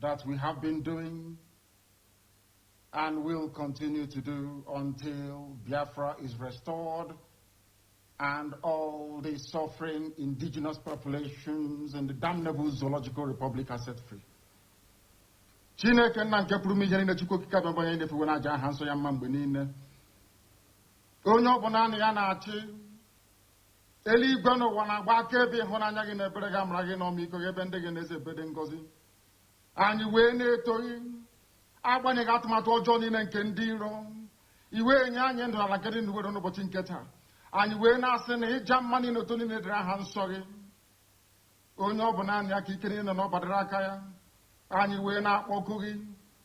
that we have been doing and will continue to do until Biafra is restored and all the suffering indigenous populations in the damnable zoological republic are set free. Chineke nna nke pụrụ ihe niile Chukwu okike abịa onye na-efuwe n'aja aha nsọ ya mma mgbe niile. Onye ọbụla anụ ya na-achị eluigwe n'ụwa na-agba akaebe ịhụnanya gị na ebere gị amara gị n'ọmịiko gị ebe ndị gị na-eze ebede ngọzi. Anyị wee na-etoghị agbanyeghị atụmatụ ọjọọ niile nke ndị iro iwe nye anyị ndụ ala nke dị n'uwere n'ụbọchị nke taa. Anyị wee na-asị na ịja mma niile otu niile dịrị aha nsọ gị. Onye ọbụla anụ ya ka ike niile na ọ gbadara aka ya. Anyị wee na-akpọku gị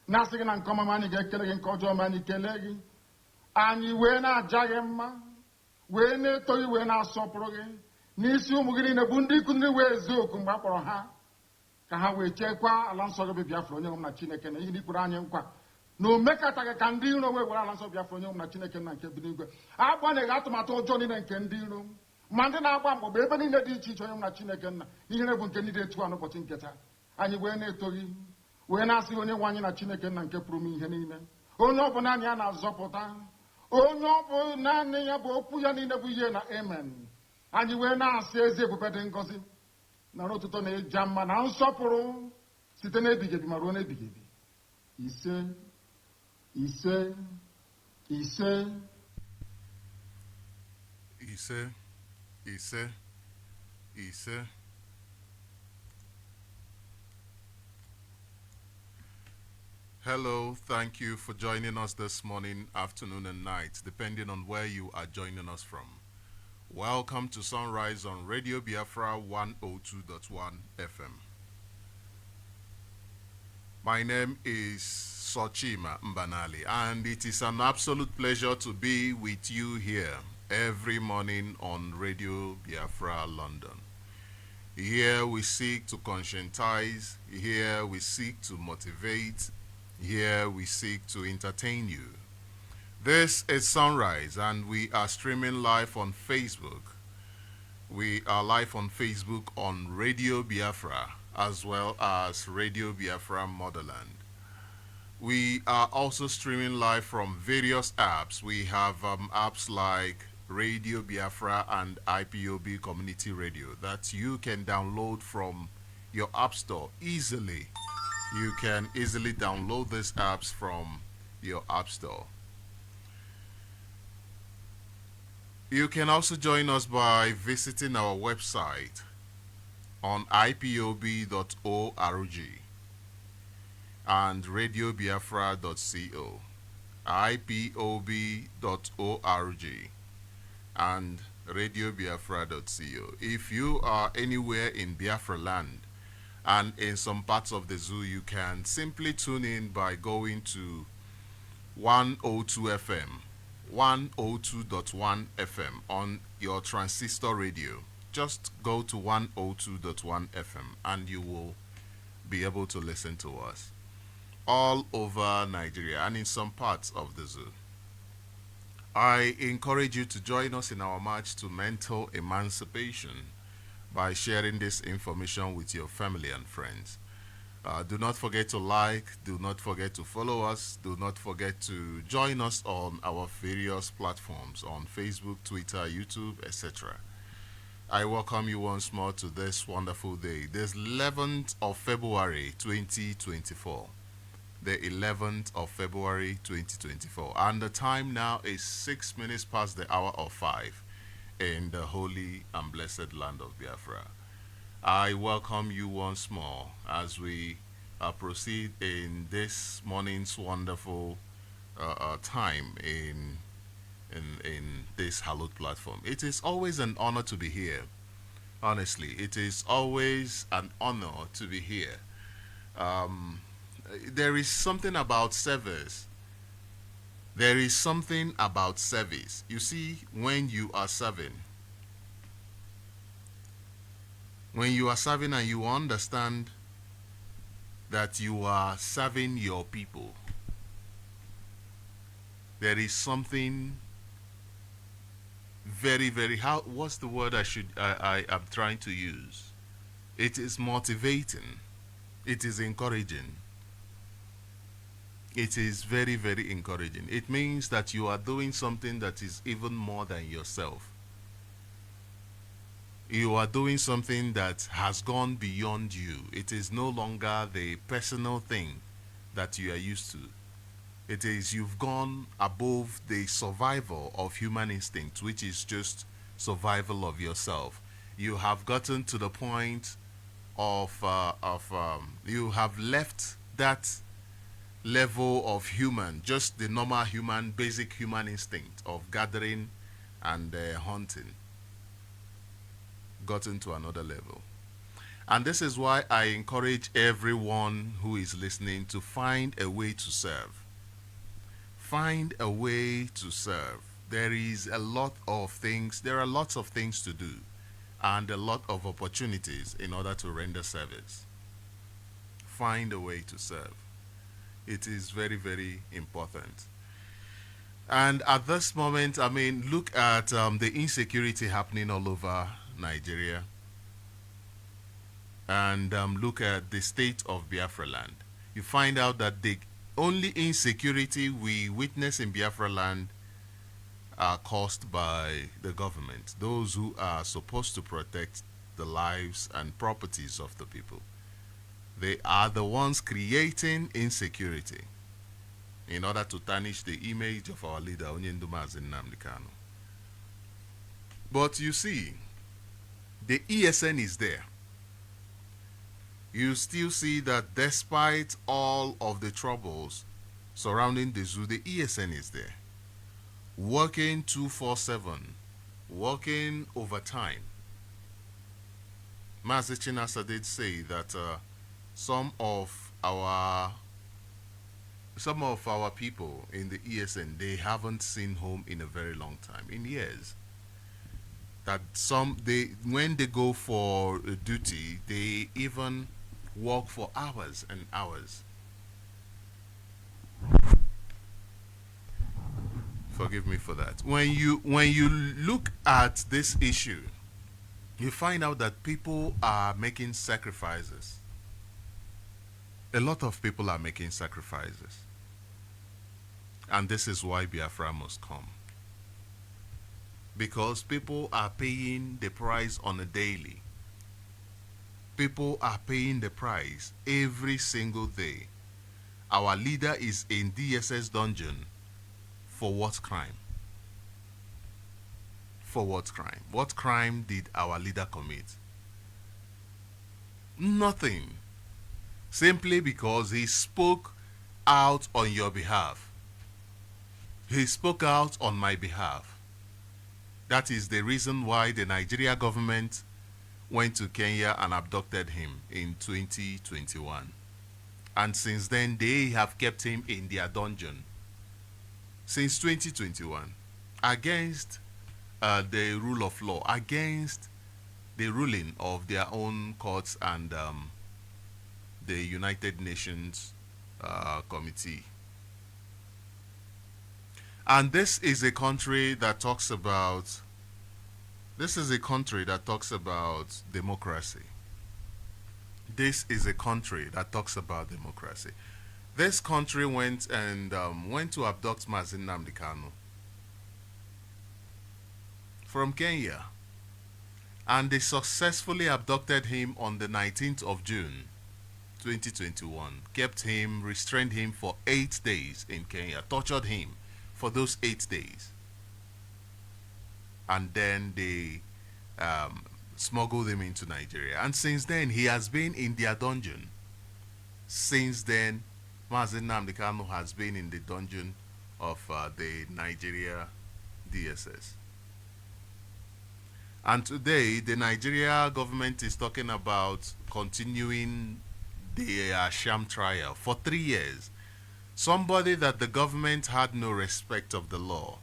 na-asị gị na nke ọma anyị ga-ekele gị, nke ọjọọ ma anyị kelee gị. Anyị wee na-aja gị mma wee na-eto gị wee na-asọpụrụ gị n'isi ụmụ gị niile bụ ndị ikwu ndị wee ezi oku mgbe a kpọrọ ha ka ha wee chekwaa ala nsọ gị bụ Biafra onye nwe m na Chineke na ihe n'ikwuru anyị nkwa na o mekataghị ka ndị iro wee were ala nsọ Biafra onye nwe m na Chineke na nke bi n'igwe. Agbanyeghị atụmatụ ọjọọ niile nke ndị iro ma ndị na-agba mgbọgba ebe niile dị iche iche onye nwe m na Chineke nna ihere bụ nke niile etu a n'ụbọchị nke taa. Anyị wee na-eto gị wee na-asị onye nwe anyị na Chineke nna nke pụrụ m ihe niile. Onye ọbụla anyị a na-azọpụta, onye ọ bụ naanị ya bụ okwu ya niile bụ ihe na amen. Anyị wee na-asị ezi ebube dị ngọzi nara ụtụtụ na ịja mma na nsọpụrụ site n'ebighị ebi ma ruo n'ebighị ebi. Ise ise ise ise ise ise. Hello, thank you for joining us this morning, afternoon, and night, depending on where you are joining us from. Welcome to Sunrise on Radio Biafra 102.1 FM. My name is Sochima Mbanali, and it is an absolute pleasure to be with you here every morning on Radio Biafra London. Here we seek to conscientize, here we seek to motivate, here we seek to entertain you. This is Sunrise, and we are streaming live on Facebook. We are live on Facebook on Radio Biafra as well as Radio Biafra Motherland. We are also streaming live from various apps. We have apps like Radio Biafra and IPOB Community Radio that you can download from your app store easily. You can easily download these apps from your app store. You can also join us by visiting our website on ipob.org and radiobiafra.co, ipob.org and radiobiafra.co. If you are anywhere in Biafra land and in some parts of the zoo, you can simply tune in by going to 102 FM, 102.1 FM on your transistor radio. Just go to 102.1 FM and you will be able to listen to us all over Nigeria and in some parts of the zoo. I encourage you to join us in our march to mental emancipation by sharing this information with your family and friends. Do not forget to like, do not forget to follow us, do not forget to join us on our various platforms on Facebook, Twitter, YouTube, etc. I welcome you once more to this wonderful day, this 11th of February 2024. The 11th of February 2024. And the time now is 6 minutes past the hour of 5. In the holy and blessed land of Biafra. I welcome you once more as we proceed in this morning's wonderful time in this hallowed platform. It is always an honor to be here. Honestly, it is always an honor to be here. There is something about service. There is something about service. You see, when you are serving and you understand that you are serving your people, there is something very, very, what's the word I am trying to use? It is motivating. It is encouraging. It is very, very encouraging. It means that you are doing something that is even more than yourself. You are doing something that has gone beyond you. It is no longer the personal thing that you are used to. It is you've gone above the survival of human instinct, which is just survival of yourself. You have gotten to the point of you have left that level of human, just the normal human, basic human instinct of gathering and hunting, gotten to another level. And this is why I encourage everyone who is listening to find a way to serve. Find a way to serve. There is a lot of things, there are lots of things to do and a lot of opportunities in order to render service. Find a way to serve. It is very, very important. And at this moment, I mean, look at the insecurity happening all over Nigeria, and look at the state of Biafra land. You find out that the only insecurity we witness in Biafra land are caused by the government, those who are supposed to protect the lives and properties of the people. They are the ones creating insecurity in order to tarnish the image of our leader, Onyendu Mazi Nnamdi Kanu. But you see, the ESN is there. You still see that despite all of the troubles surrounding the zoo, the ESN is there, working 247, working overtime. Mazi Chinasa did say that some of our people in the ESN, they haven't seen home in a very long time, in years. That when they go for duty, they even work for hours and hours. Forgive me for that. When you look at this issue, you find out that people are making sacrifices. A lot of people are making sacrifices. And this is why Biafra must come. Because people are paying the price on a daily. People are paying the price every single day. Our leader is in DSS dungeon. For what crime? For what crime? What crime did our leader commit? Nothing. Simply because he spoke out on your behalf. He spoke out on my behalf. That is the reason why the Nigeria government went to Kenya and abducted him in 2021. And since then, they have kept him in their dungeon. Since 2021, against the rule of law, against the ruling of their own courts and the United Nations Committee. And this is a country that talks about democracy. This is a country that talks about democracy. This country went to abduct Mazi Nnamdi Kanu from Kenya, and they successfully abducted him on the 19th of June 2021, restrained him for 8 days in Kenya, tortured him for those 8 days, and then they smuggled him into Nigeria. And since then, he has been in their dungeon. Since then, Mazi Nnamdi Kanu has been in the dungeon of the Nigeria DSS. And today, the Nigeria government is talking about continuing the sham trial for 3 years. Somebody that the government had no respect of the law,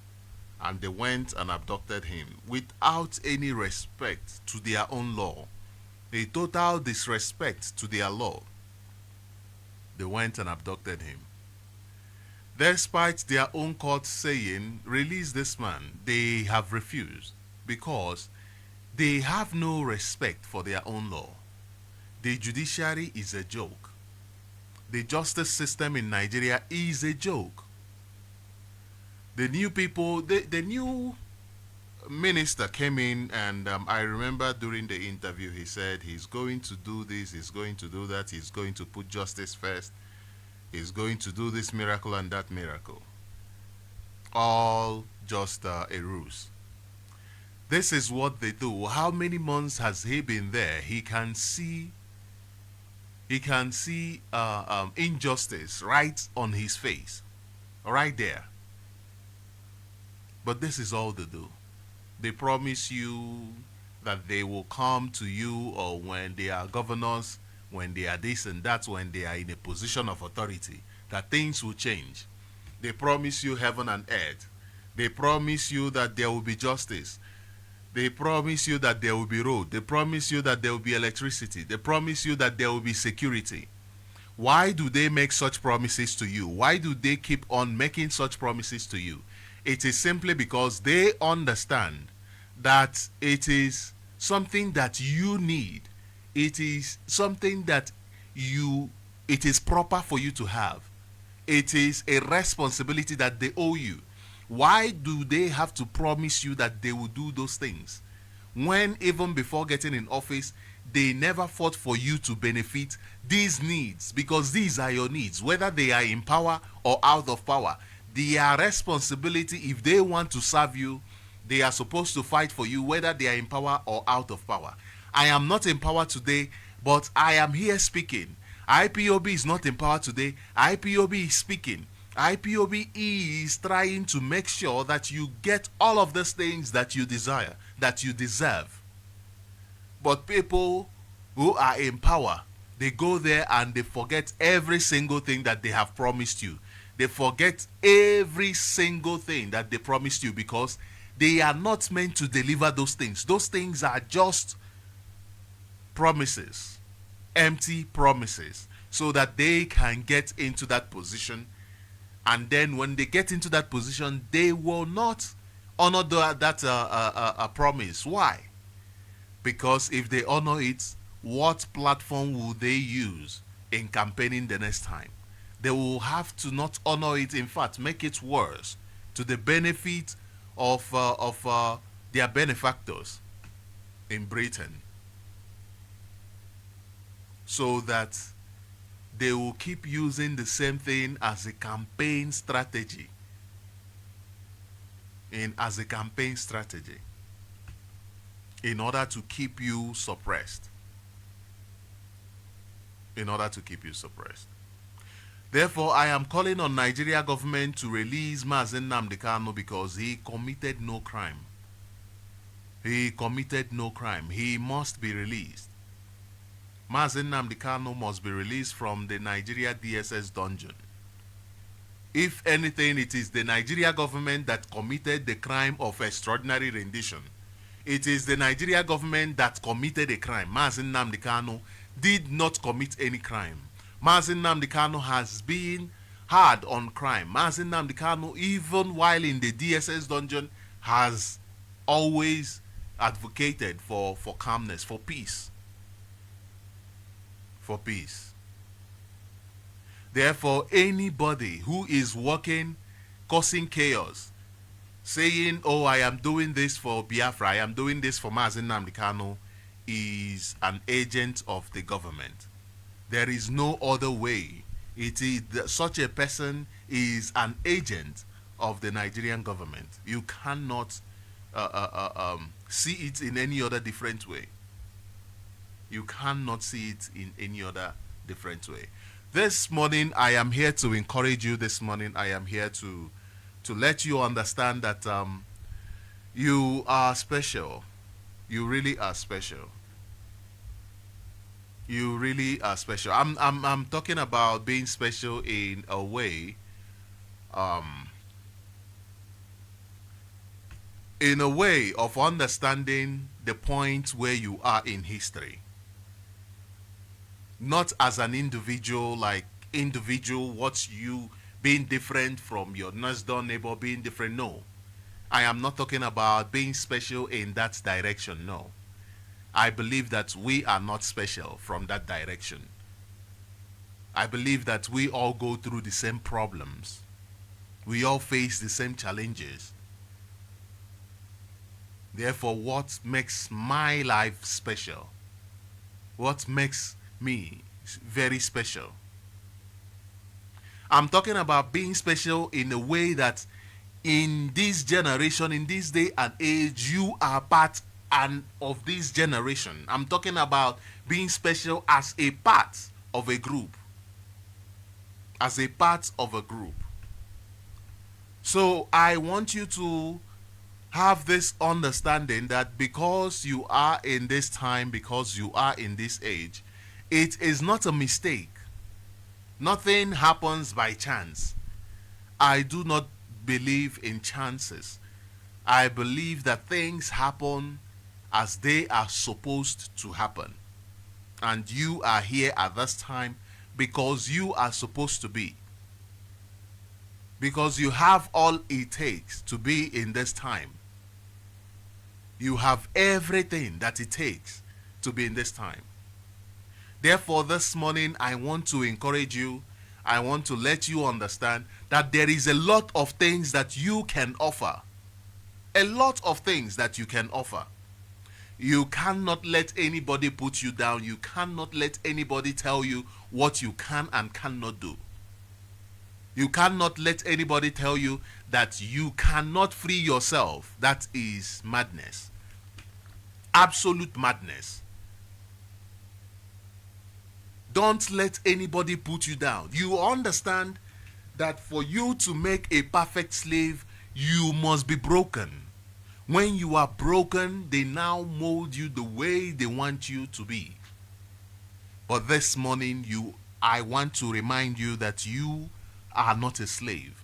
and they went and abducted him without any respect to their own law. A total disrespect to their law. They went and abducted him. Despite their own court saying, release this man, they have refused because they have no respect for their own law. The judiciary is a joke. the justice system in Nigeria is a joke. The new people, the new minister came in, and I remember during the interview he said he's going to do this, he's going to do that, he's going to put justice first, he's going to do this miracle and that miracle. All just a ruse. This is what they do. How many months has he been there? He can see injustice right on his face, right there. But this is all they do. They promise you that they will come to you, or when they are governors, when they are this and that, when they are in a position of authority, that things will change. They promise you heaven and earth. They promise you that there will be justice. They promise you that there will be road. They promise you that there will be electricity. They promise you that there will be security. Why do they make such promises to you? Why do they keep on making such promises to you? It is simply because they understand that it is something that you need. It is something that it is proper for you to have. It is a responsibility that they owe you. Why do they have to promise you that they will do those things, when even before getting in office, they never fought for you to benefit these needs? Because these are your needs, whether they are in power or out of power. Their responsibility, if they want to serve you, they are supposed to fight for you, whether they are in power or out of power. I am not in power today, but I am here speaking. IPOB is not in power today. IPOB is speaking. IPOB is trying to make sure that you get all of these things that you desire, that you deserve. But people who are in power, they go there and they forget every single thing that they have promised you. They forget every single thing that they promised you, because they are not meant to deliver those things. Those things are just promises, empty promises, so that they can get into that position. And then when they get into that position, they will not honor that promise. Why? Because if they honor it, what platform will they use in campaigning the next time? They will have to not honor it, in fact, make it worse, to the benefit of their benefactors in Britain, so that they will keep using the same thing as a campaign strategy. In order to keep you suppressed. Therefore, I am calling on Nigeria government to release Mazen Nnamdi Kanu, because he committed no crime. He must be released. Mazen Nnamdi Kanu must be released from the Nigeria DSS dungeon. If anything, it is the Nigeria government that committed the crime of extraordinary rendition. It is the Nigeria government that committed a crime. Mazen Nnamdi Kanu did not commit any crime. Mazen Nnamdi Kanu has been hard on crime. Mazen Nnamdi Kanu, even while in the DSS dungeon, has always advocated for calmness, for peace. Therefore, anybody who is working, causing chaos, saying, oh, I am doing this for Biafra, I am doing this for Mazen Nnamdi Kanu, is an agent of the government. There is no other way. Such a person is an agent of the Nigerian government. You cannot see it in any other different way. This morning, I am here to encourage you. This morning, I am here to let you understand that you are special. You really are special. I'm talking about being special in a way, of understanding the point where you are in history. Not as an individual, what you being different from your next door neighbor, being different. No, I am not talking about being special in that direction. No, I believe that we are not special from that direction. I believe that we all go through the same problems. We all face the same challenges. Therefore, what makes my life special? What makes me very special? I'm talking about being special in a way that in this generation, in this day and age, you are part of this generation. I'm talking about being special as a part of a group. As a part of a group. So I want you to have this understanding that because you are in this time, because you are in this age, it is not a mistake. Nothing happens by chance. I do not believe in chances. I believe that things happen as they are supposed to happen. And you are here at this time because you are supposed to be. Because you have all it takes to be in this time. You have everything that it takes to be in this time. Therefore, this morning, I want to encourage you. I want to let you understand that there is a lot of things that you can offer. A lot of things that you can offer. You cannot let anybody put you down. You cannot let anybody tell you what you can and cannot do. You cannot let anybody tell you that you cannot free yourself. That is madness. Absolute madness. Don't let anybody put you down. You understand that for you to make a perfect slave, you must be broken. When you are broken, they now mold you the way they want you to be. But this morning, I want to remind you that you are not a slave.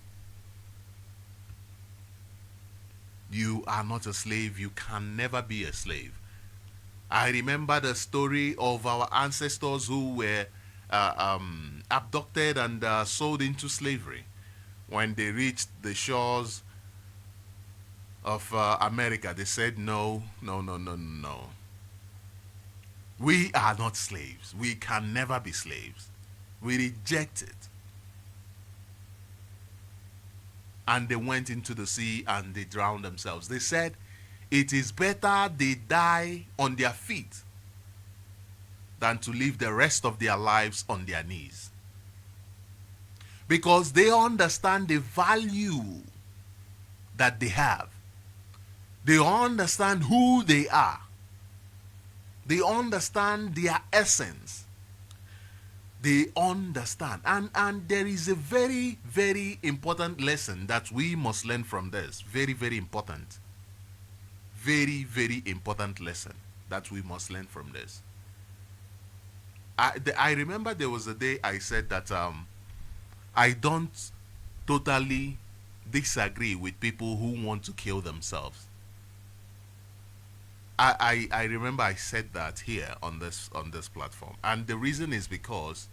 You are not a slave. You can never be a slave. I remember the story of our ancestors who were abducted and sold into slavery. When they reached the shores of America, they said, no. We are not slaves. We can never be slaves. We reject it. And they went into the sea and they drowned themselves. They said, it is better they die on their feet than to live the rest of their lives on their knees. Because they understand the value that they have. They understand who they are. They understand their essence. They understand. And there is a very, very important lesson that we must learn from this. Very, very important. Very, very important lesson that we must learn from this. I remember there was a day I said that I don't totally disagree with people who want to kill themselves. I remember I said that here on this platform, and the reason is because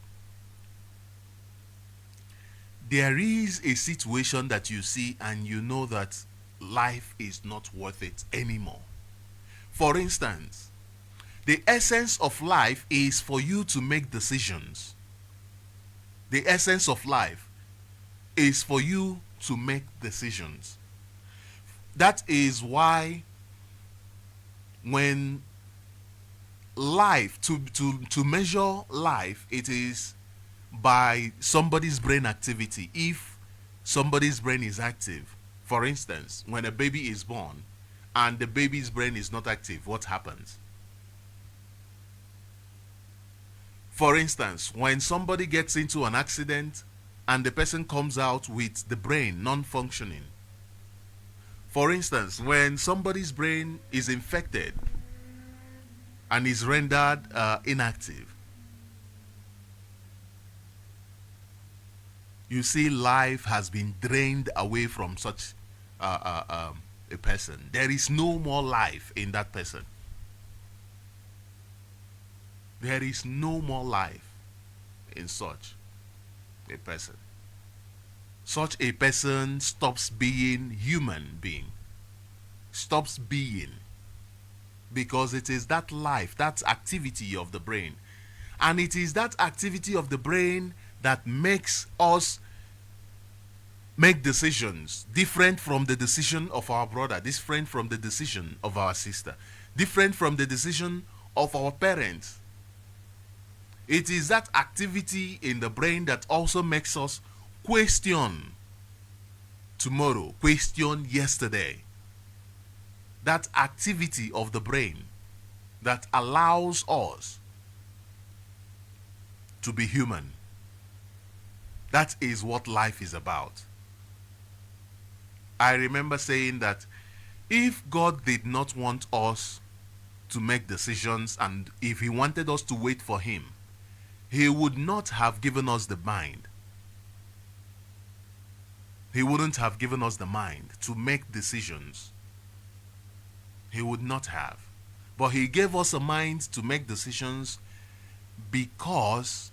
there is a situation that you see and you know that life is not worth it anymore. For instance, the essence of life is for you to make decisions. The essence of life is for you to make decisions. That is why when life, to measure life, it is by somebody's brain activity. If somebody's brain is active, for instance, when a baby is born and the baby's brain is not active, what happens? For instance, when somebody gets into an accident and the person comes out with the brain non-functioning. For instance, when somebody's brain is infected and is rendered inactive, you see life has been drained away from such a person. There is no more life in that person. There is no more life in such a person. Such a person stops being human being. Stops being. Because it is that life, that activity of the brain. And it is that activity of the brain that makes us make decisions different from the decision of our brother, different from the decision of our sister, different from the decision of our parents. It is that activity in the brain that also makes us question tomorrow, question yesterday. That activity of the brain that allows us to be human. That is what life is about. I remember saying that if God did not want us to make decisions, and if he wanted us to wait for him, he would not have given us the mind. He wouldn't have given us the mind to make decisions. He would not have. But he gave us a mind to make decisions because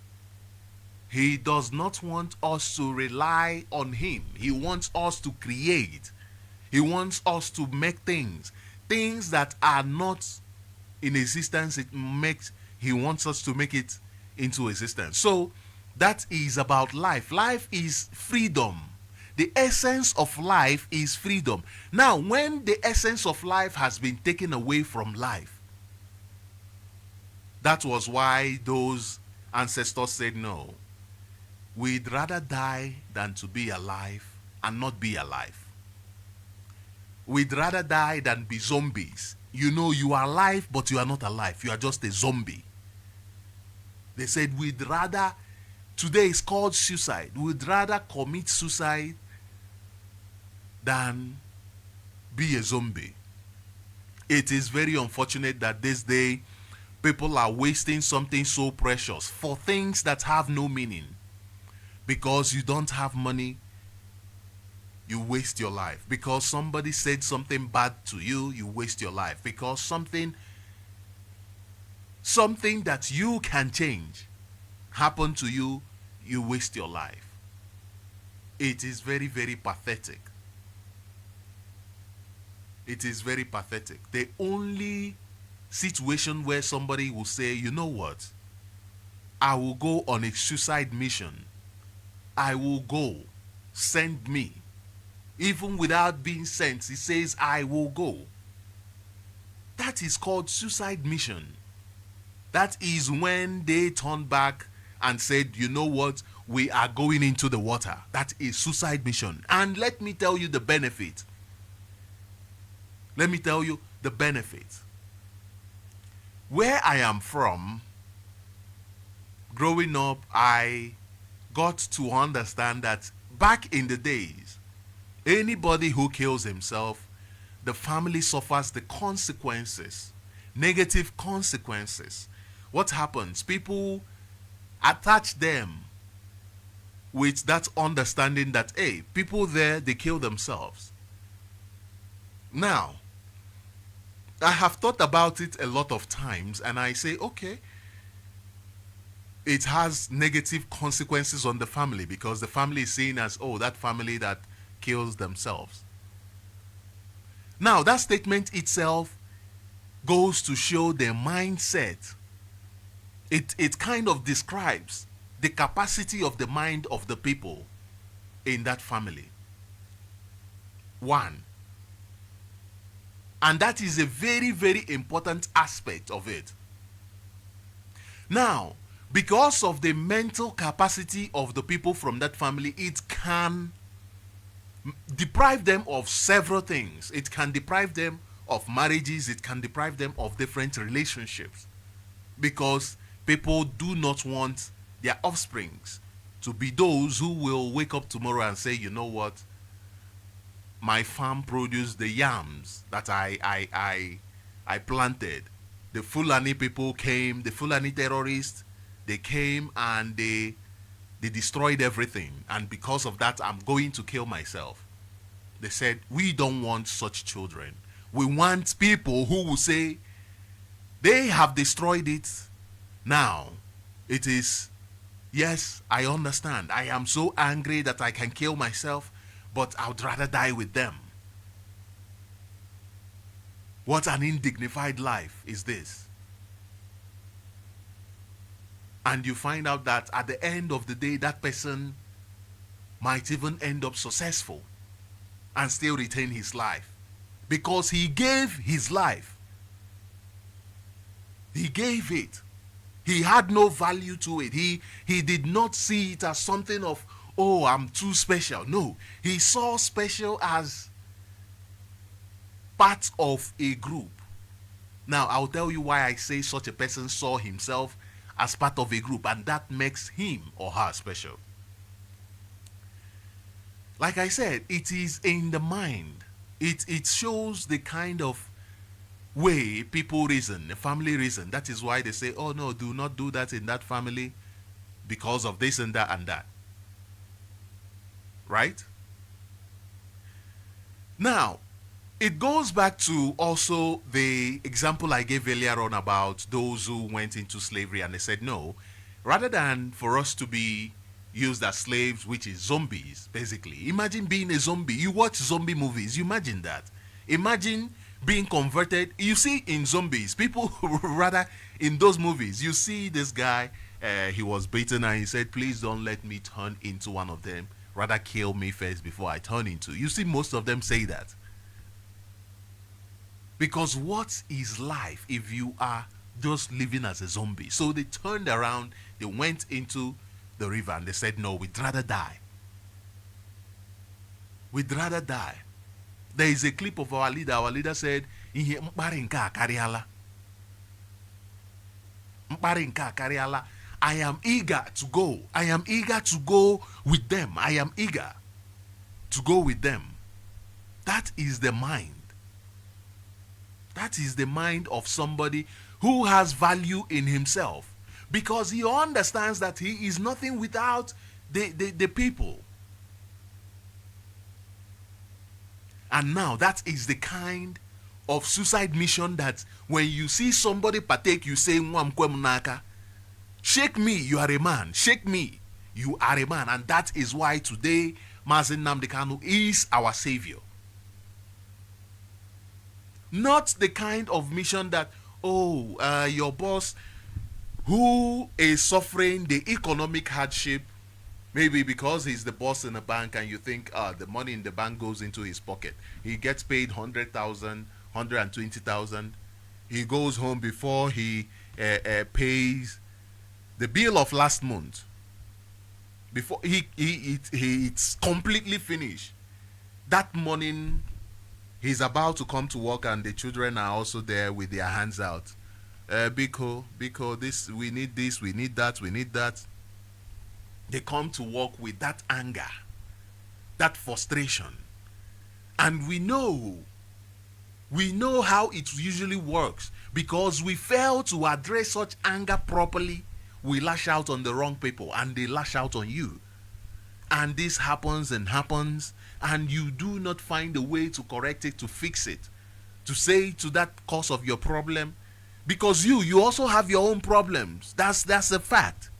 he does not want us to rely on him. He wants us to create. He wants us to make things that are not in existence. He wants us to make it into existence. So that is about life. Life is freedom. The essence of life is freedom. Now, when the essence of life has been taken away from life, that was why those ancestors said, no, we'd rather die than to be alive and not be alive. We'd rather die than be zombies. You know, you are alive, but you are not alive. You are just a zombie. They said, we'd rather, today is called suicide. We'd rather commit suicide than be a zombie. It is very unfortunate that this day people are wasting something so precious for things that have no meaning. Because you don't have money, you waste your life. Because somebody said something bad to you, you waste your life. Because something that you can change happened to you, you waste your life. It is very, very pathetic. It is very pathetic. The only situation where somebody will say, you know what, I will go on a suicide mission. I will go. Send me. Even without being sent, he says, I will go. That is called suicide mission. That is when they turned back and said, you know what, we are going into the water. That is suicide mission. And let me tell you the benefit. Let me tell you the benefit. Where I am from, growing up, I got to understand that back in the days, anybody who kills himself, the family suffers the consequences, negative consequences. What happens? People attach them with that understanding that, hey, people there, they kill themselves. Now, I have thought about it a lot of times, and I say, okay, it has negative consequences on the family because the family is seen as, oh, that family that kills themselves. Now, that statement itself goes to show their mindset. It kind of describes the capacity of the mind of the people in that family. One. And that is a very, very important aspect of it. Now, because of the mental capacity of the people from that family, it can deprive them of several things. It can deprive them of marriages. It can deprive them of different relationships. Because people do not want their offsprings to be those who will wake up tomorrow and say, you know what, my farm produced the yams that I planted. The Fulani people came, the Fulani terrorists, they came and they destroyed everything. And because of that, I'm going to kill myself. They said, we don't want such children. We want people who will say, they have destroyed it. Now, it is, yes, I understand. I am so angry that I can kill myself, but I would rather die with them. What an undignified life is this. And you find out that at the end of the day, that person might even end up successful and still retain his life. Because he gave his life. He gave it. He had no value to it. He did not see it as something of, oh, I'm too special. No, he saw special as part of a group. Now, I'll tell you why I say such a person saw himself as part of a group, and that makes him or her special. Like I said, it is in the mind. It shows the kind of way people reason, the family reason. That is why they say, oh no, do not do that in that family because of this and that and that. Right? Now, it goes back to also the example I gave earlier on about those who went into slavery and they said, no, rather than for us to be used as slaves, which is zombies, basically. Imagine being a zombie. You watch zombie movies. You imagine that. Imagine being converted. You see in zombies, people rather in those movies, you see this guy, he was beaten and he said, please don't let me turn into one of them. Rather kill me first before I turn into. You see most of them say that. Because what is life if you are just living as a zombie? So they turned around, they went into the river and they said, no, we'd rather die. We'd rather die. There is a clip of our leader. Our leader said, "Ihe mkpari nke a karịala. Mkpari nke a karịala. I am eager to go. I am eager to go with them. I am eager to go with them." That is the mind. That is the mind of somebody who has value in himself. Because he understands that he is nothing without the people. And now that is the kind of suicide mission that when you see somebody partake, you say, shake me, you are a man. Shake me, you are a man. And that is why today, Mazi Nnamdi Kanu is our savior. Not the kind of mission that, your boss who is suffering the economic hardship, maybe because he's the boss in a bank and you think the money in the bank goes into his pocket. He gets paid 100,000, 120,000. He goes home before he pays the bill of last month. Before it's completely finished. That morning, he's about to come to work and the children are also there with their hands out. Biko, this, we need this, we need that, we need that. They come to work with that anger, that frustration. And we know how it usually works because we fail to address such anger properly. We lash out on the wrong people and they lash out on you. And this happens and happens and you do not find a way to correct it, to fix it, to say to that cause of your problem, because you also have your own problems. That's a fact.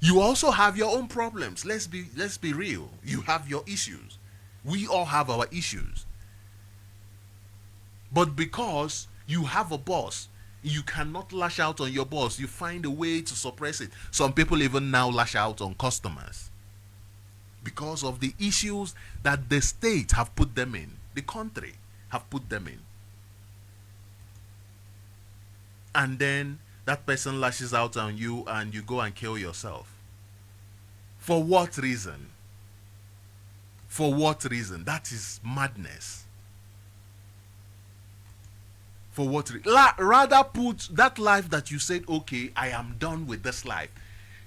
You also have your own problems. Let's be real. You have your issues. We all have our issues. But because you have a boss, you cannot lash out on your boss. You find a way to suppress it. Some people even now lash out on customers because of the issues that the state have put them in, the country have put them in. And then that person lashes out on you and you go and kill yourself. For what reason? For what reason? That is madness. For what reason? Rather put that life that you said, okay, I am done with this life.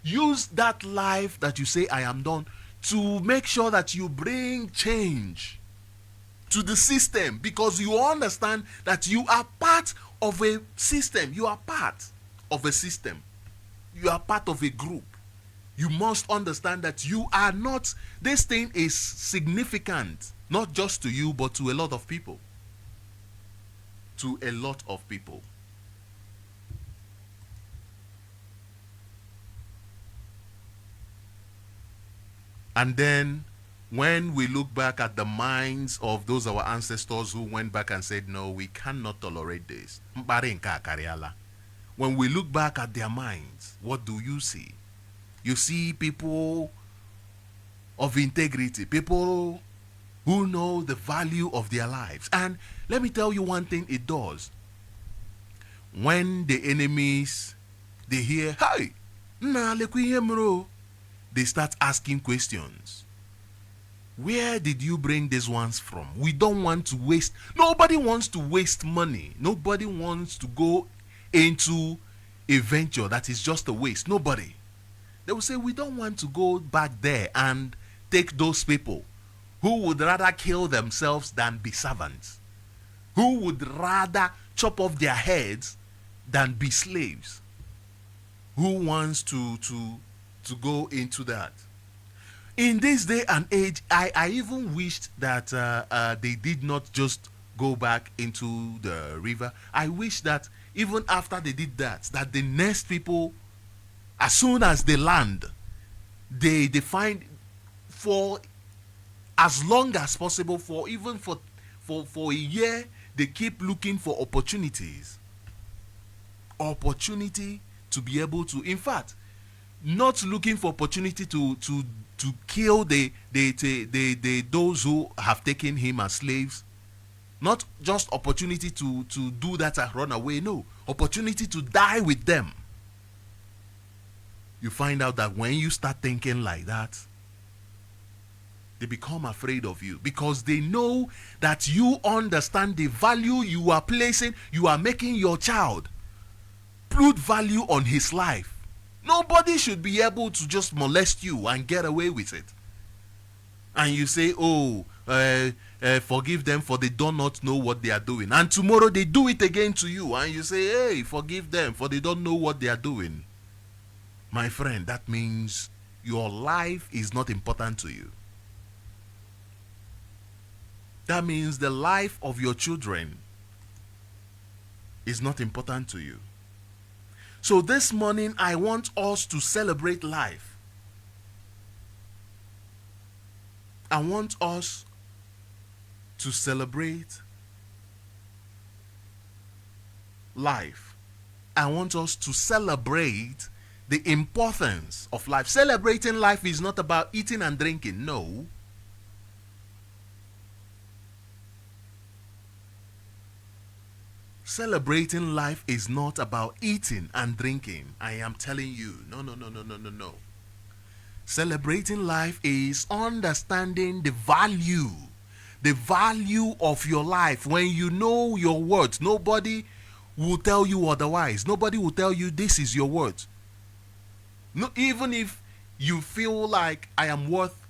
Use that life that you say, I am done, to make sure that you bring change to the system, because you understand that you are part of a system. You are part of a system. You are part of a group. You must understand that you are not, this thing is significant, not just to you, but to a lot of people. To a lot of people. And then, when we look back at the minds of those our ancestors who went back and said, no, we cannot tolerate this. when we look back at their minds, what do you see? You see people of integrity, people who know the value of their lives. And let me tell you one thing it does. When the enemies, they hear, hey, they start asking questions. Where did you bring these ones from? We don't want to waste. Nobody wants to waste money. Nobody wants to go into a venture that is just a waste. Nobody. They will say, we don't want to go back there and take those people who would rather kill themselves than be servants, who would rather chop off their heads than be slaves. Who wants to go into that? In this day and age, I even wished that they did not just go back into the river. I wish that even after they did that, that the next people, as soon as they land, they find, for as long as possible, for a year, they keep looking for opportunity to be able to, in fact, not looking for opportunity to kill the those who have taken him as slaves. Not just opportunity to do that and run away. No, opportunity to die with them. You find out that when you start thinking like that, they become afraid of you, because they know that you understand the value you are placing. You are making your child put value on his life. Nobody should be able to just molest you and get away with it. And you say, forgive them, for they do not know what they are doing. And tomorrow they do it again to you, and you say, hey, forgive them, for they don't know what they are doing. My friend, that means your life is not important to you. That means the life of your children is not important to you. So this morning, I want us to celebrate life. I want us to celebrate life. I want us to celebrate the importance of life. Celebrating life is not about eating and drinking. No. Celebrating life is not about eating and drinking. I am telling you. No. Celebrating life is understanding the value of your life. When you know your worth, nobody will tell you otherwise. Nobody will tell you this is your worth. No, even if you feel like I am worth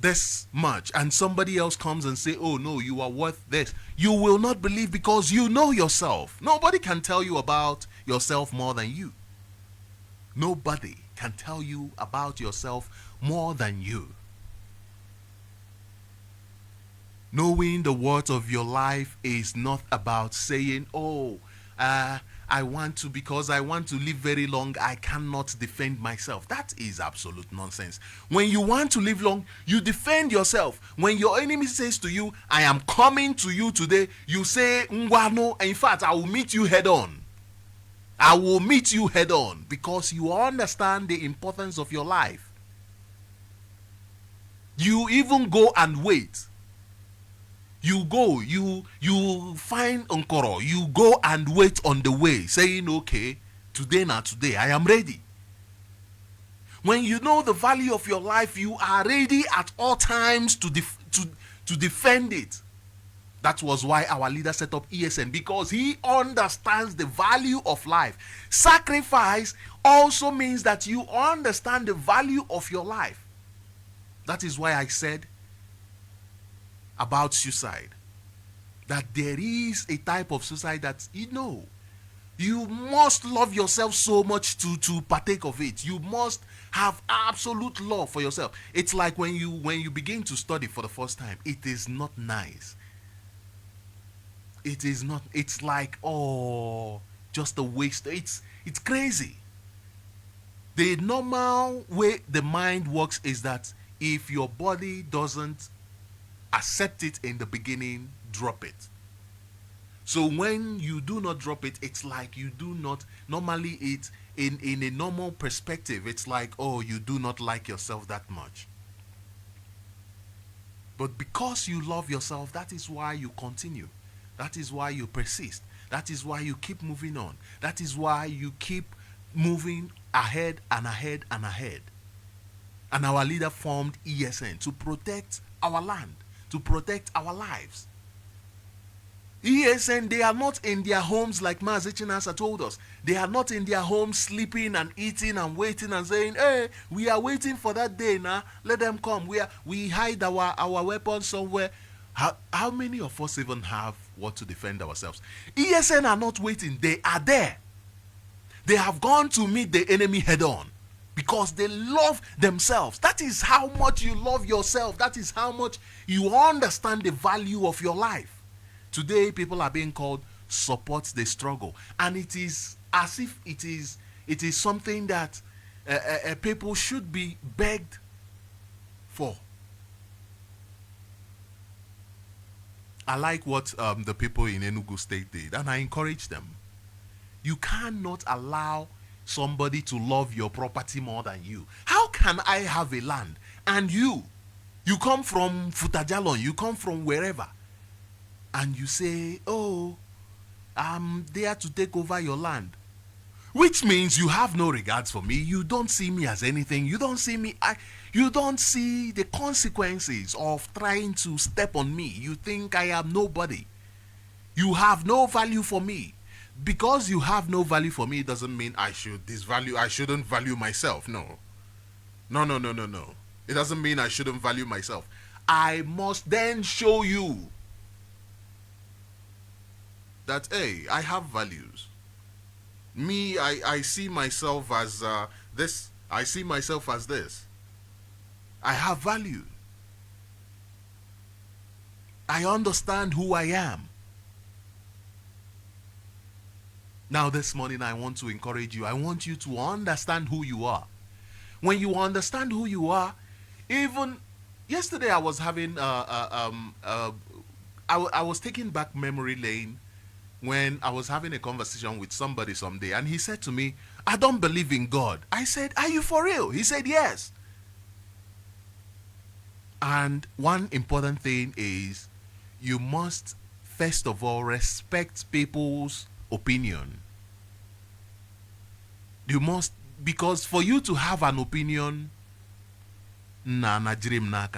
this much and somebody else comes and say, oh no, you are worth this, you will not believe, because you know yourself. Nobody can tell you about yourself more than you. Nobody can tell you about yourself more than you. Knowing the worth of your life is not about saying, because I want to live very long, I cannot defend myself. That is absolute nonsense. When you want to live long, you defend yourself. When your enemy says to you, I am coming to you today, you say, Ngwano, in fact, I will meet you head on. I will meet you head on, because you understand the importance of your life. You even go and wait. You go, you find Nkoro, you go and wait on the way, saying, okay, today, I am ready. When you know the value of your life, you are ready at all times to defend it. That was why our leader set up ESN, because he understands the value of life. Sacrifice also means that you understand the value of your life. That is why I said about suicide, that there is a type of suicide that you must love yourself so much to partake of it. You must have absolute love for yourself. It's like when you begin to study for the first time, it is not nice. It is not. It's like, just a waste. It's crazy. The normal way the mind works is that if your body doesn't accept it in the beginning, drop it. So when you do not drop it, it's like you do not. Normally, it in a normal perspective, it's like, oh, you do not like yourself that much. But because you love yourself, that is why you continue. That is why you persist. That is why you keep moving on. That is why you keep moving ahead and ahead and ahead. And our leader formed ESN to protect our land, to protect our lives. ESN, they are not in their homes like Mazi Chinasa told us. They are not in their homes sleeping and eating and waiting and saying, hey, we are waiting for that day now. Let them come. We hide our weapons somewhere. How many of us even have what to defend ourselves? ESN are not waiting. They are there. They have gone to meet the enemy head on because they love themselves. That is how much you love yourself. That is how much you understand the value of your life. Today, people are being called support the struggle, and it is as if it is something that people should be begged for. I like what the people in Enugu State did, and I encourage them. You cannot allow somebody to love your property more than you. How can I have a land and you come from Futajalon, you come from wherever, and you say, oh, I'm there to take over your land, which means you have no regards for me. You don't see me as anything. You don't see me. You don't see the consequences of trying to step on me. You think I am nobody. You have no value for me. Because you have no value for me doesn't mean I shouldn't value myself. No. It doesn't mean I shouldn't value myself. I must then show you that, hey, I have values. Me, I see myself as this. I see myself as this. I have value. I understand who I am. Now this morning I want to encourage you. I want you to understand who you are. When you understand who you are, even yesterday I was having I was taking back memory lane when I was having a conversation with somebody someday, and he said to me, I don't believe in God. I said, are you for real? He said, yes. And one important thing is you must first of all respect people's opinion. You must, because for you to have an opinion,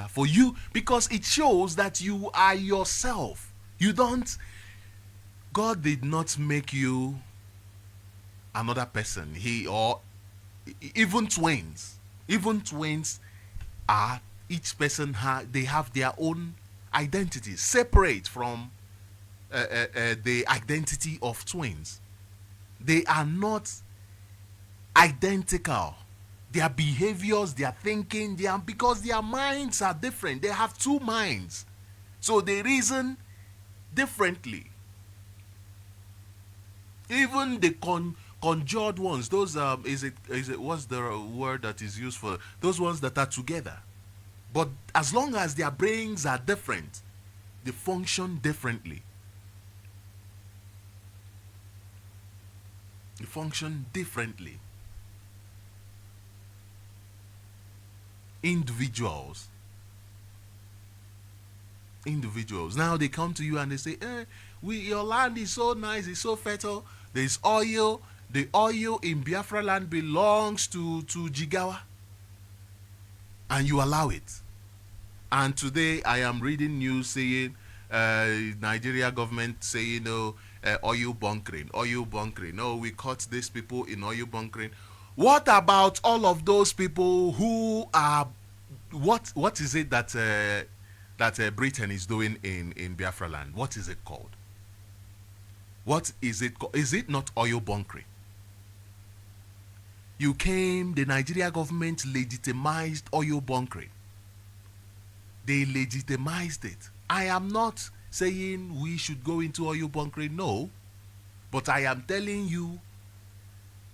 for you, because it shows that you are yourself. God did not make you another person. Even twins are, each person they have their own identity, separate from the identity of twins. They are not identical. Their behaviors, their thinking, because their minds are different. They have two minds, so they reason differently. Even the conjured ones, those what's the word that is used for those ones that are together? But as long as their brains are different, they function differently. They function differently. Individuals. Now they come to you and they say, your land is so nice, it's so fertile. There's oil. The oil in Biafra land belongs to Jigawa. And you allow it. And today I am reading news saying Nigeria government saying oil bunkering. Oh, we caught these people in oil bunkering. What about all of those people who are what is it that Britain is doing in Biafra land? What is it called? What is it called? Is it not oil bunkering? The Nigeria government legitimized oil bunkering. They legitimized it. I am not saying we should go into oil bunkering, no. But I am telling you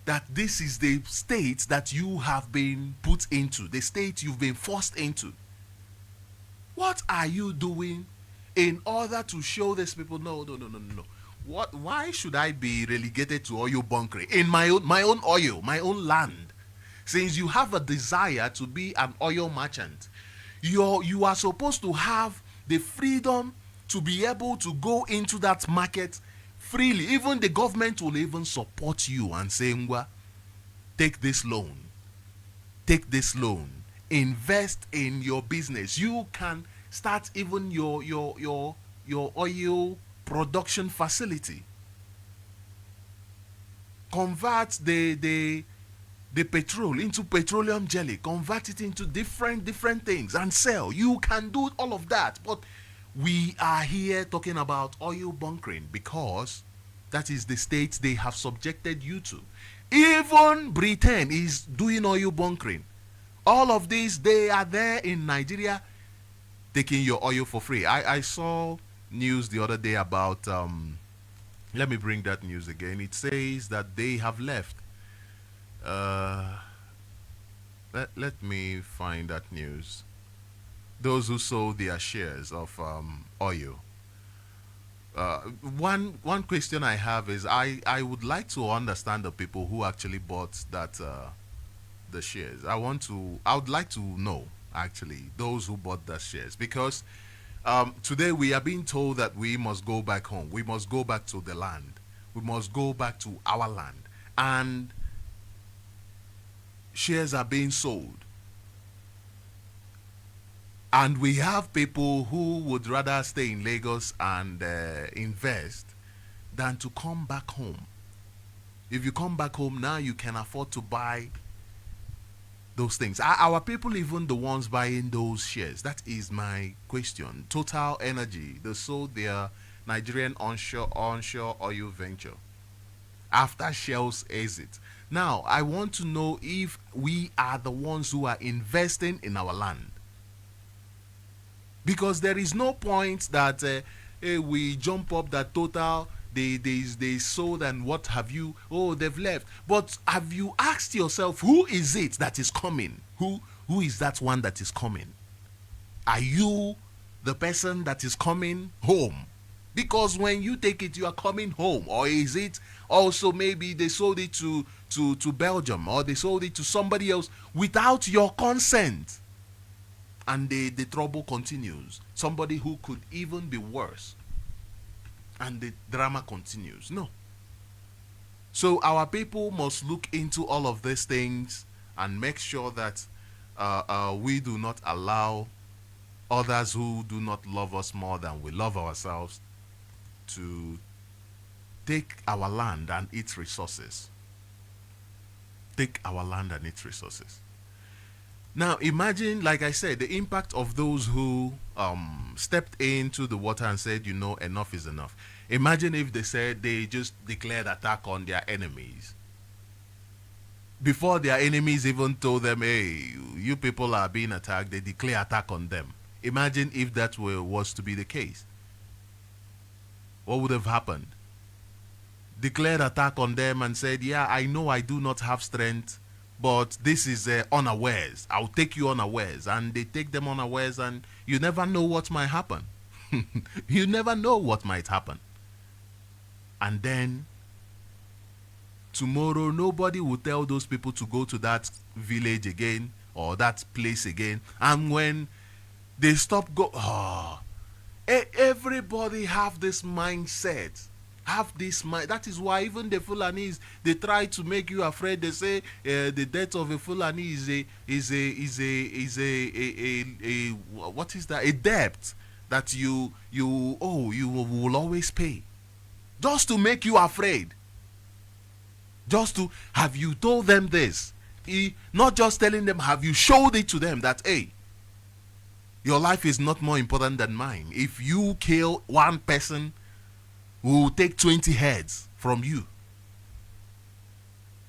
that this is the state that you have been put into, the state you've been forced into. What are you doing in order to show these people, no. What? Why should I be relegated to oil bunkering in my own oil, my own land? Since you have a desire to be an oil merchant, you are supposed to have the freedom to be able to go into that market freely. Even the government will even support you and say, Ngwa, take this loan, invest in your business. You can start even your oil production facility. Convert the petrol into petroleum jelly, convert it into different things and sell. You can do all of that. But we are here talking about oil bunkering because that is the state they have subjected you to. Even Britain is doing oil bunkering. All of these, they are there in Nigeria taking your oil for free. I saw news the other day about, let me bring that news again. It says that they have left. Let me find that news. Those who sold their shares of oil. One question I have is I would like to understand the people who actually bought that the shares. I would like to know actually those who bought the shares, because today we are being told that we must go back home. We must go back to the land. We must go back to our land, and shares are being sold. And we have people who would rather stay in Lagos and invest than to come back home. If you come back home now, you can afford to buy those things. Are our people even the ones buying those shares? That is my question. Total Energy, they sold their Nigerian onshore oil venture after Shell's exit. Now, I want to know if we are the ones who are investing in our land. Because there is no point that we jump up that Total, they sold and what have you, oh, they've left. But have you asked yourself, who is it that is coming? Who is that one that is coming? Are you the person that is coming home? Because when you take it, you are coming home. Or is it also maybe they sold it to Belgium, or they sold it to somebody else without your consent? And the trouble continues. Somebody who could even be worse. And the drama continues. No. So our people must look into all of these things and make sure that we do not allow others who do not love us more than we love ourselves to take our land and its resources. Take our land and its resources. Now imagine, like I said, the impact of those who stepped into the water and said, enough is enough. Imagine if they said they just declared attack on their enemies. Before their enemies even told them, hey, you people are being attacked, they declare attack on them. Imagine if that was to be the case. What would have happened? Declared attack on them and said, yeah, I know I do not have strength, but this is unawares. I'll take you unawares. And they take them unawares, and you never know what might happen. You never know what might happen. And then tomorrow nobody will tell those people to go to that village again or that place again. And when they stop everybody have this mindset. Have this mind. That is why even the Fulanis, they try to make you afraid. They say the death of a Fulani is a what is that? A debt that you will always pay, just to make you afraid. Just to have you told them this, not just telling them. Have you showed it to them that hey, your life is not more important than mine. If you kill one person, we will take 20 heads from you.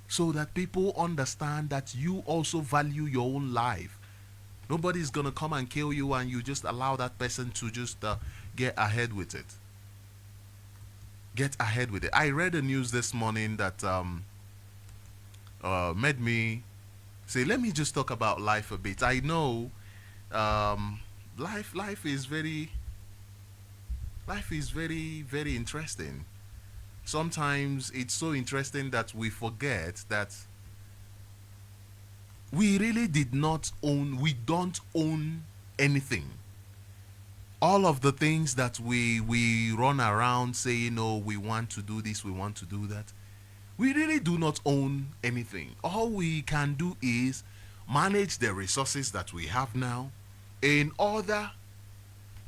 So that people understand that you also value your own life. Nobody's going to come and kill you and you just allow that person to just get ahead with it. Get ahead with it. I read the news this morning that made me say, let me just talk about life a bit. I know life is very very interesting. sometimes it's so interesting that we forget that we really we don't own anything. All of the things that we run around saying, oh, we want to do this, we want to do that, we really do not own anything. All we can do is manage the resources that we have now in order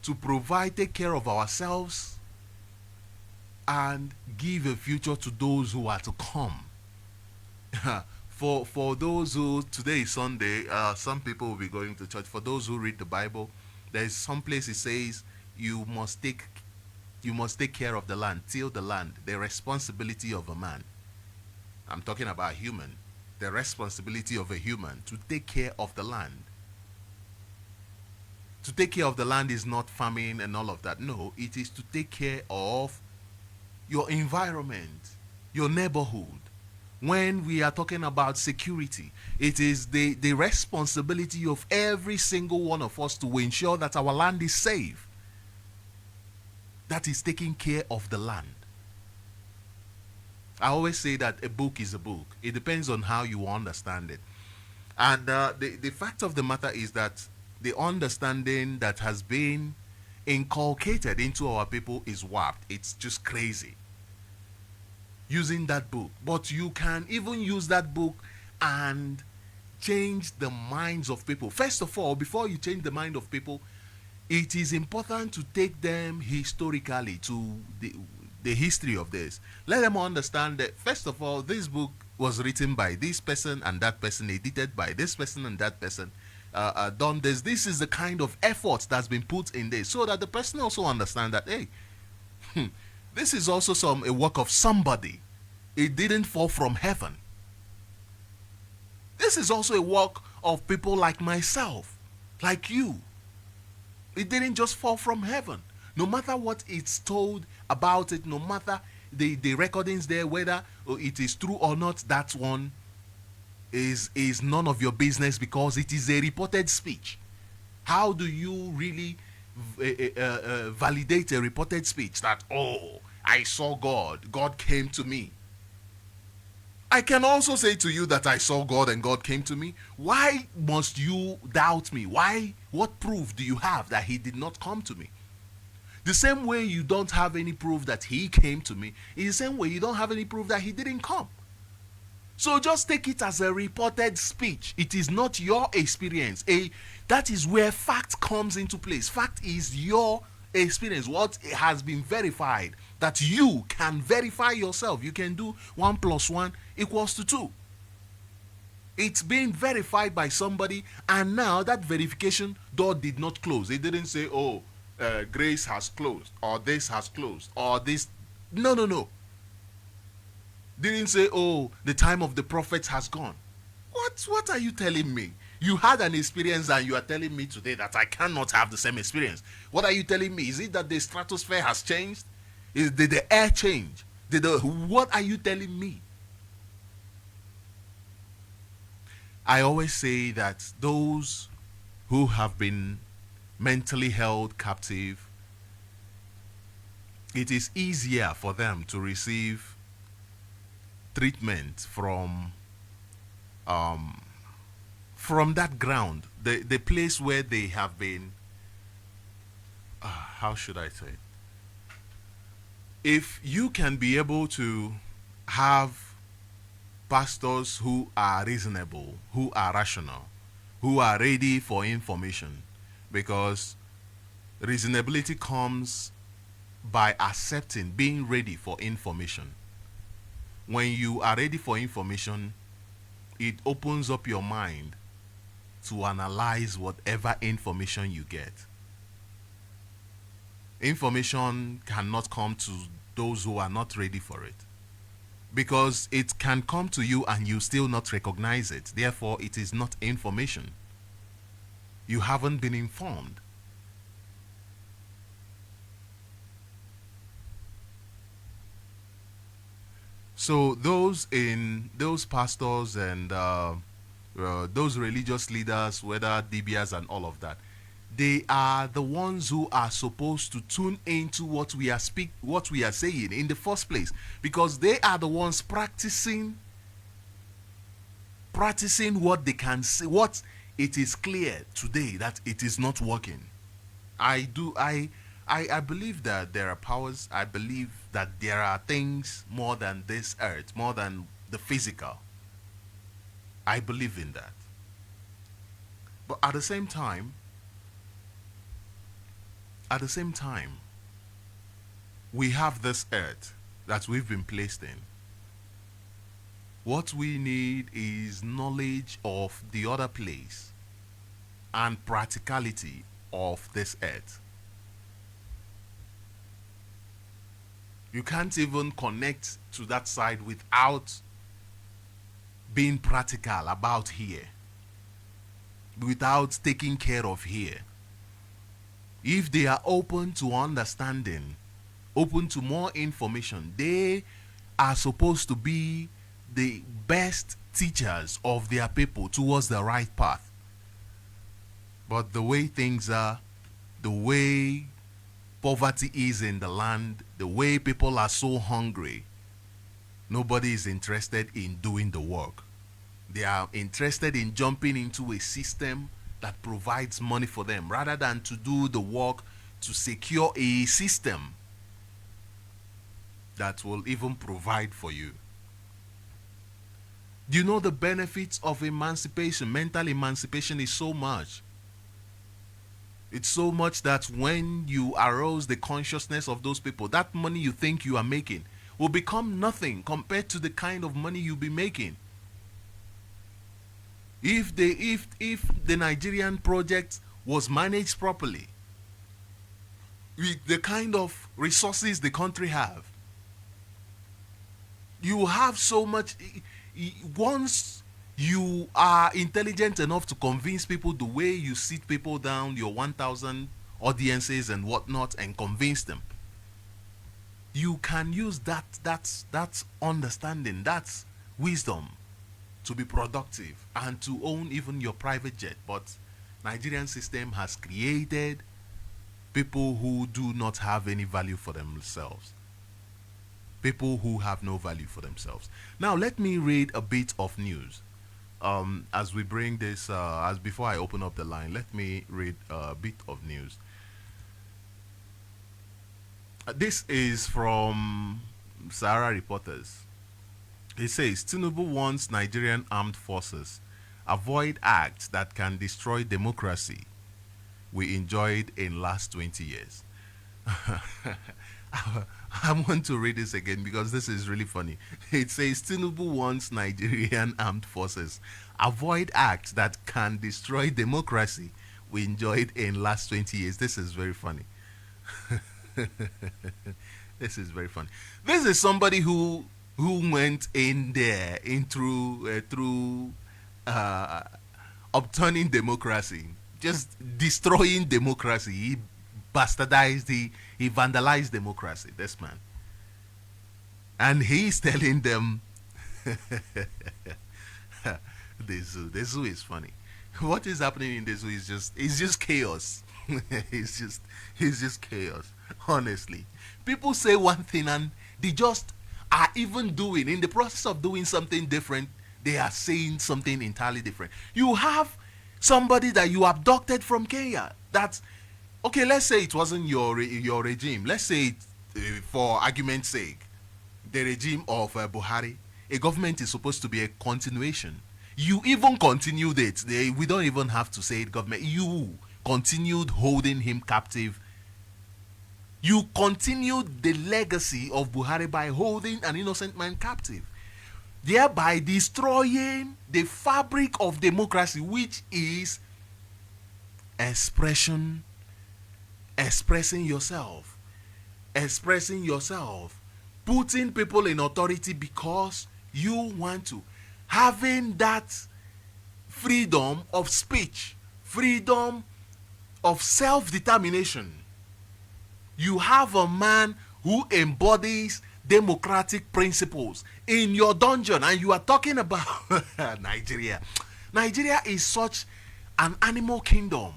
to provide, take care of ourselves, and give a future to those who are to come. For those who, today is Sunday, some people will be going to church. For those who read the Bible, there's some place it says you must take care of the land, till the land, the responsibility of a man. I'm talking about human. The responsibility of a human to take care of the land. To take care of the land is not farming and all of that. No, it is to take care of your environment, your neighborhood. When we are talking about security, it is the responsibility of every single one of us to ensure that our land is safe. That is taking care of the land. I always say that a book is a book. It depends on how you understand it. And the fact of the matter is that the understanding that has been inculcated into our people is warped. It's just crazy. Using that book. But you can even use that book and change the minds of people. First of all, before you change the mind of people, it is important to take them historically to the history of this. Let them understand that, first of all, this book was written by this person and that person, edited by this person and that person, done this. This is the kind of effort that's been put in this, so that the person also understand that, hey, this is also a work of somebody. It didn't fall from heaven. This is also a work of people like myself, like you. It didn't just fall from heaven. No matter what it's told about it, no matter the recordings there, whether it is true or not, that one is none of your business, because it is a reported speech. How do you really validate a reported speech that, oh, I saw God, God came to me? I can also say to you that I saw God and God came to me. Why must you doubt me? Why? What proof do you have that he did not come to me? The same way you don't have any proof that he came to me, in the same way you don't have any proof that he didn't come. So just take it as a reported speech. It is not your experience. That is where fact comes into place. Fact is your experience, what has been verified, that you can verify yourself. You can do 1 + 1 = 2. It's been verified by somebody, and now that verification door did not close. It didn't say, oh, grace has closed, or this has closed, or this. No. Didn't say, oh, the time of the prophets has gone. What are you telling me? You had an experience and you are telling me today that I cannot have the same experience. What are you telling me? Is it that the stratosphere has changed? Did the air change? What are you telling me? I always say that those who have been mentally held captive, it is easier for them to receive treatment from that ground, the place where they have been, how should I say it? If you can be able to have pastors who are reasonable, who are rational, who are ready for information, because reasonability comes by accepting, being ready for information. When you are ready for information, it opens up your mind to analyze whatever information you get. Information cannot come to those who are not ready for it, because it can come to you and you still not recognize it. Therefore, it is not information. You haven't been informed. So those pastors and those religious leaders, whether DBS and all of that, they are the ones who are supposed to tune into what we are saying in the first place, because they are the ones practicing what they can say, what it is clear today that it is not working. I believe that there are powers. I believe that there are things more than this earth, more than the physical. I believe in that. But at the same time, we have this earth that we've been placed in. What we need is knowledge of the other place and practicality of this earth. You can't even connect to that side without being practical about here, without taking care of here. If they are open to understanding, open to more information, they are supposed to be the best teachers of their people towards the right path. But the way things are, the way poverty is in the land, the way people are so hungry, nobody is interested in doing the work. They are interested in jumping into a system that provides money for them rather than to do the work to secure a system that will even provide for you. Do you know the benefits of emancipation? Mental emancipation is so much. It's so much that when you arouse the consciousness of those people, that money you think you are making will become nothing compared to the kind of money you'll be making. If the Nigerian project was managed properly, with the kind of resources the country have, you have so much. Once you are intelligent enough to convince people the way you sit people down, your 1,000 audiences and whatnot, and convince them, you can use that understanding, that wisdom, to be productive and to own even your private jet. But Nigerian system has created people who do not have any value for themselves. People who have no value for themselves. Now let me read a bit of news. As we bring this, as before I open up the line, let me read a bit of news. This is from Sahara Reporters. It says, Tinubu wants Nigerian armed forces avoid acts that can destroy democracy we enjoyed in last 20 years. I want to read this again because this is really funny. It says, Tinubu wants Nigerian armed forces avoid acts that can destroy democracy we enjoyed in last 20 years. This is very funny. This is very funny. This is somebody who went in there through upturning democracy, just destroying democracy. He bastardized, he vandalized democracy, this man. And he's telling them the zoo is funny. What is happening in the zoo is just chaos. it's just chaos. Honestly, people say one thing and they just are even doing, in the process of doing something different, they are saying something entirely different. You have somebody that you abducted from Kenya. That's okay. Let's say it wasn't your regime. Let's say for argument's sake, the regime of Buhari. A government is supposed to be a continuation. You even continued it. We don't even have to say it, government. You continued holding him captive. You continued the legacy of Buhari by holding an innocent man captive, thereby destroying the fabric of democracy, which is expressing yourself, putting people in authority because you want to, having that freedom of speech, freedom of self-determination. You have a man who embodies democratic principles in your dungeon, and you are talking about Nigeria. Nigeria is such an animal kingdom.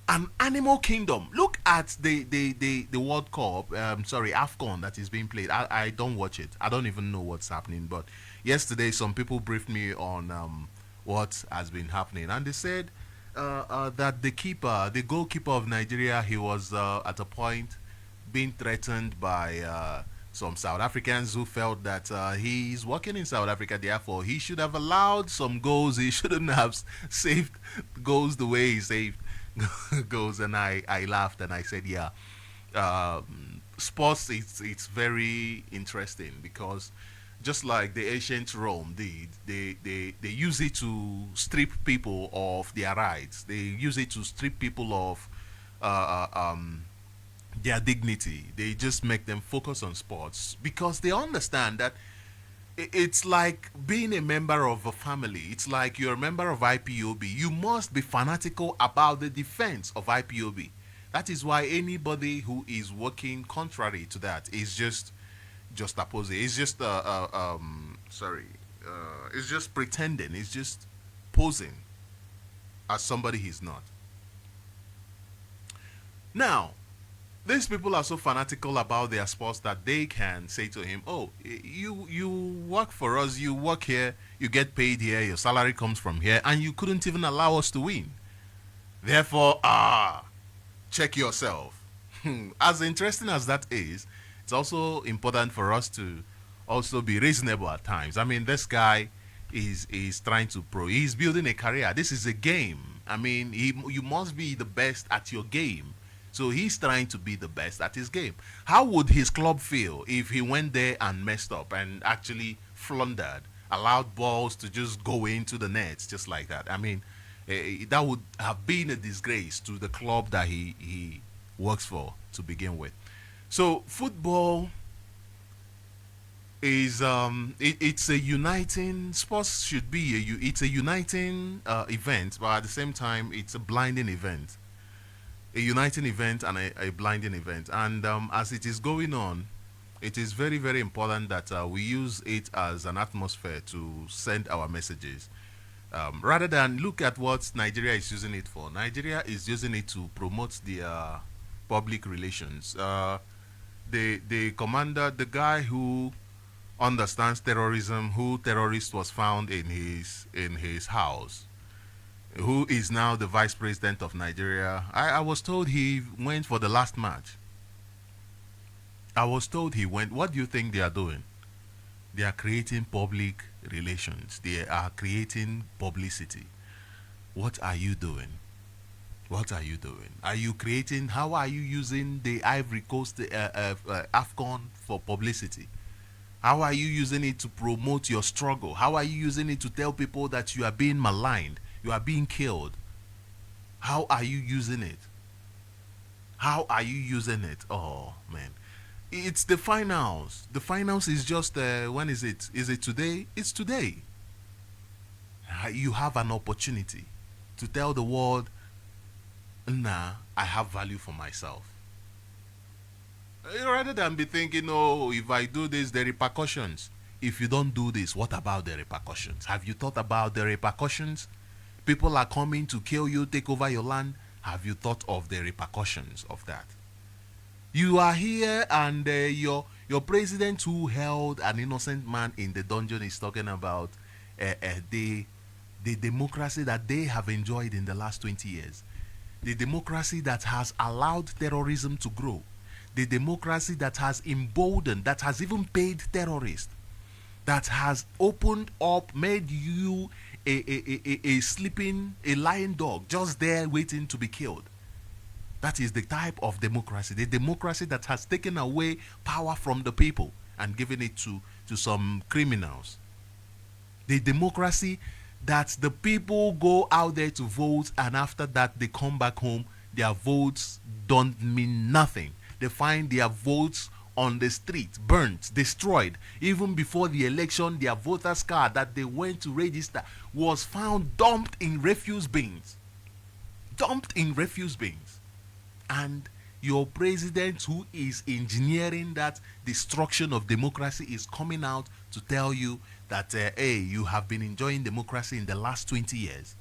An animal kingdom. Look at the World Cup, sorry, AFCON that is being played. I don't watch it. I don't even know what's happening. But yesterday, some people briefed me on what has been happening. And they said that the goalkeeper of Nigeria, he was at a point being threatened by some South Africans who felt that he's working in South Africa, therefore he should have allowed some goals. He shouldn't have saved goals the way he saved goals. And I laughed and I said, yeah, sports, it's very interesting because just like the ancient Rome did, they use it to strip people of their rights. They use it to strip people of their dignity. They just make them focus on sports because they understand that it's like being a member of a family. It's like you're a member of IPOB. You must be fanatical about the defense of IPOB. That is why anybody who is working contrary to that is just opposing. It's just it's just pretending. It's just posing as somebody he's not. Now, these people are so fanatical about their sports that they can say to him, "Oh, you work for us. You work here. You get paid here. Your salary comes from here, and you couldn't even allow us to win. Therefore, check yourself." As interesting as that is, it's also important for us to also be reasonable at times. I mean, this guy is trying to he's building a career. This is a game. I mean, you must be the best at your game. So he's trying to be the best at his game. How would his club feel if he went there and messed up and actually floundered, allowed balls to just go into the nets just like that? I mean, that would have been a disgrace to the club that he works for to begin with. So football is it's a uniting sports should be it's a uniting event, but at the same time it's a blinding event, a uniting event and a blinding event. And as it is going on, it is very, very important that we use it as an atmosphere to send our messages, rather than look at what Nigeria is using it for. Nigeria is using it to promote their public relations. The commander, the guy who understands terrorism, who terrorist was found in his house, who is now the vice president of Nigeria. I was told he went for the last match. I was told he went. What do you think they are doing? They are creating public relations. They are creating publicity. What are you doing? What are you doing? Are you creating, how are you using the Ivory Coast AFCON for publicity? How are you using it to promote your struggle? How are you using it to tell people that you are being maligned? You are being killed? How are you using it? How are you using it? Oh, man. It's the finals. The finals is just, when is it? Is it today? It's today. You have an opportunity to tell the world, nah, I have value for myself. Rather than be thinking, oh, if I do this, the repercussions. If you don't do this, what about the repercussions? Have you thought about the repercussions? People are coming to kill you, take over your land. Have you thought of the repercussions of that? You are here and your president who held an innocent man in the dungeon is talking about the democracy that they have enjoyed in the last 20 years. The democracy that has allowed terrorism to grow. The democracy that has emboldened, that has even paid terrorists, that has opened up, made you a sleeping, a lying dog, just there waiting to be killed. That is the type of democracy. The democracy that has taken away power from the people and given it to some criminals. The democracy that the people go out there to vote and after that they come back home, their votes don't mean nothing. They find their votes on the street, burnt, destroyed. Even before the election, their voters' card that they went to register was found dumped in refuse bins. Dumped in refuse bins. And your president, who is engineering that destruction of democracy, is coming out to tell you that, hey, you have been enjoying democracy in the last 20 years.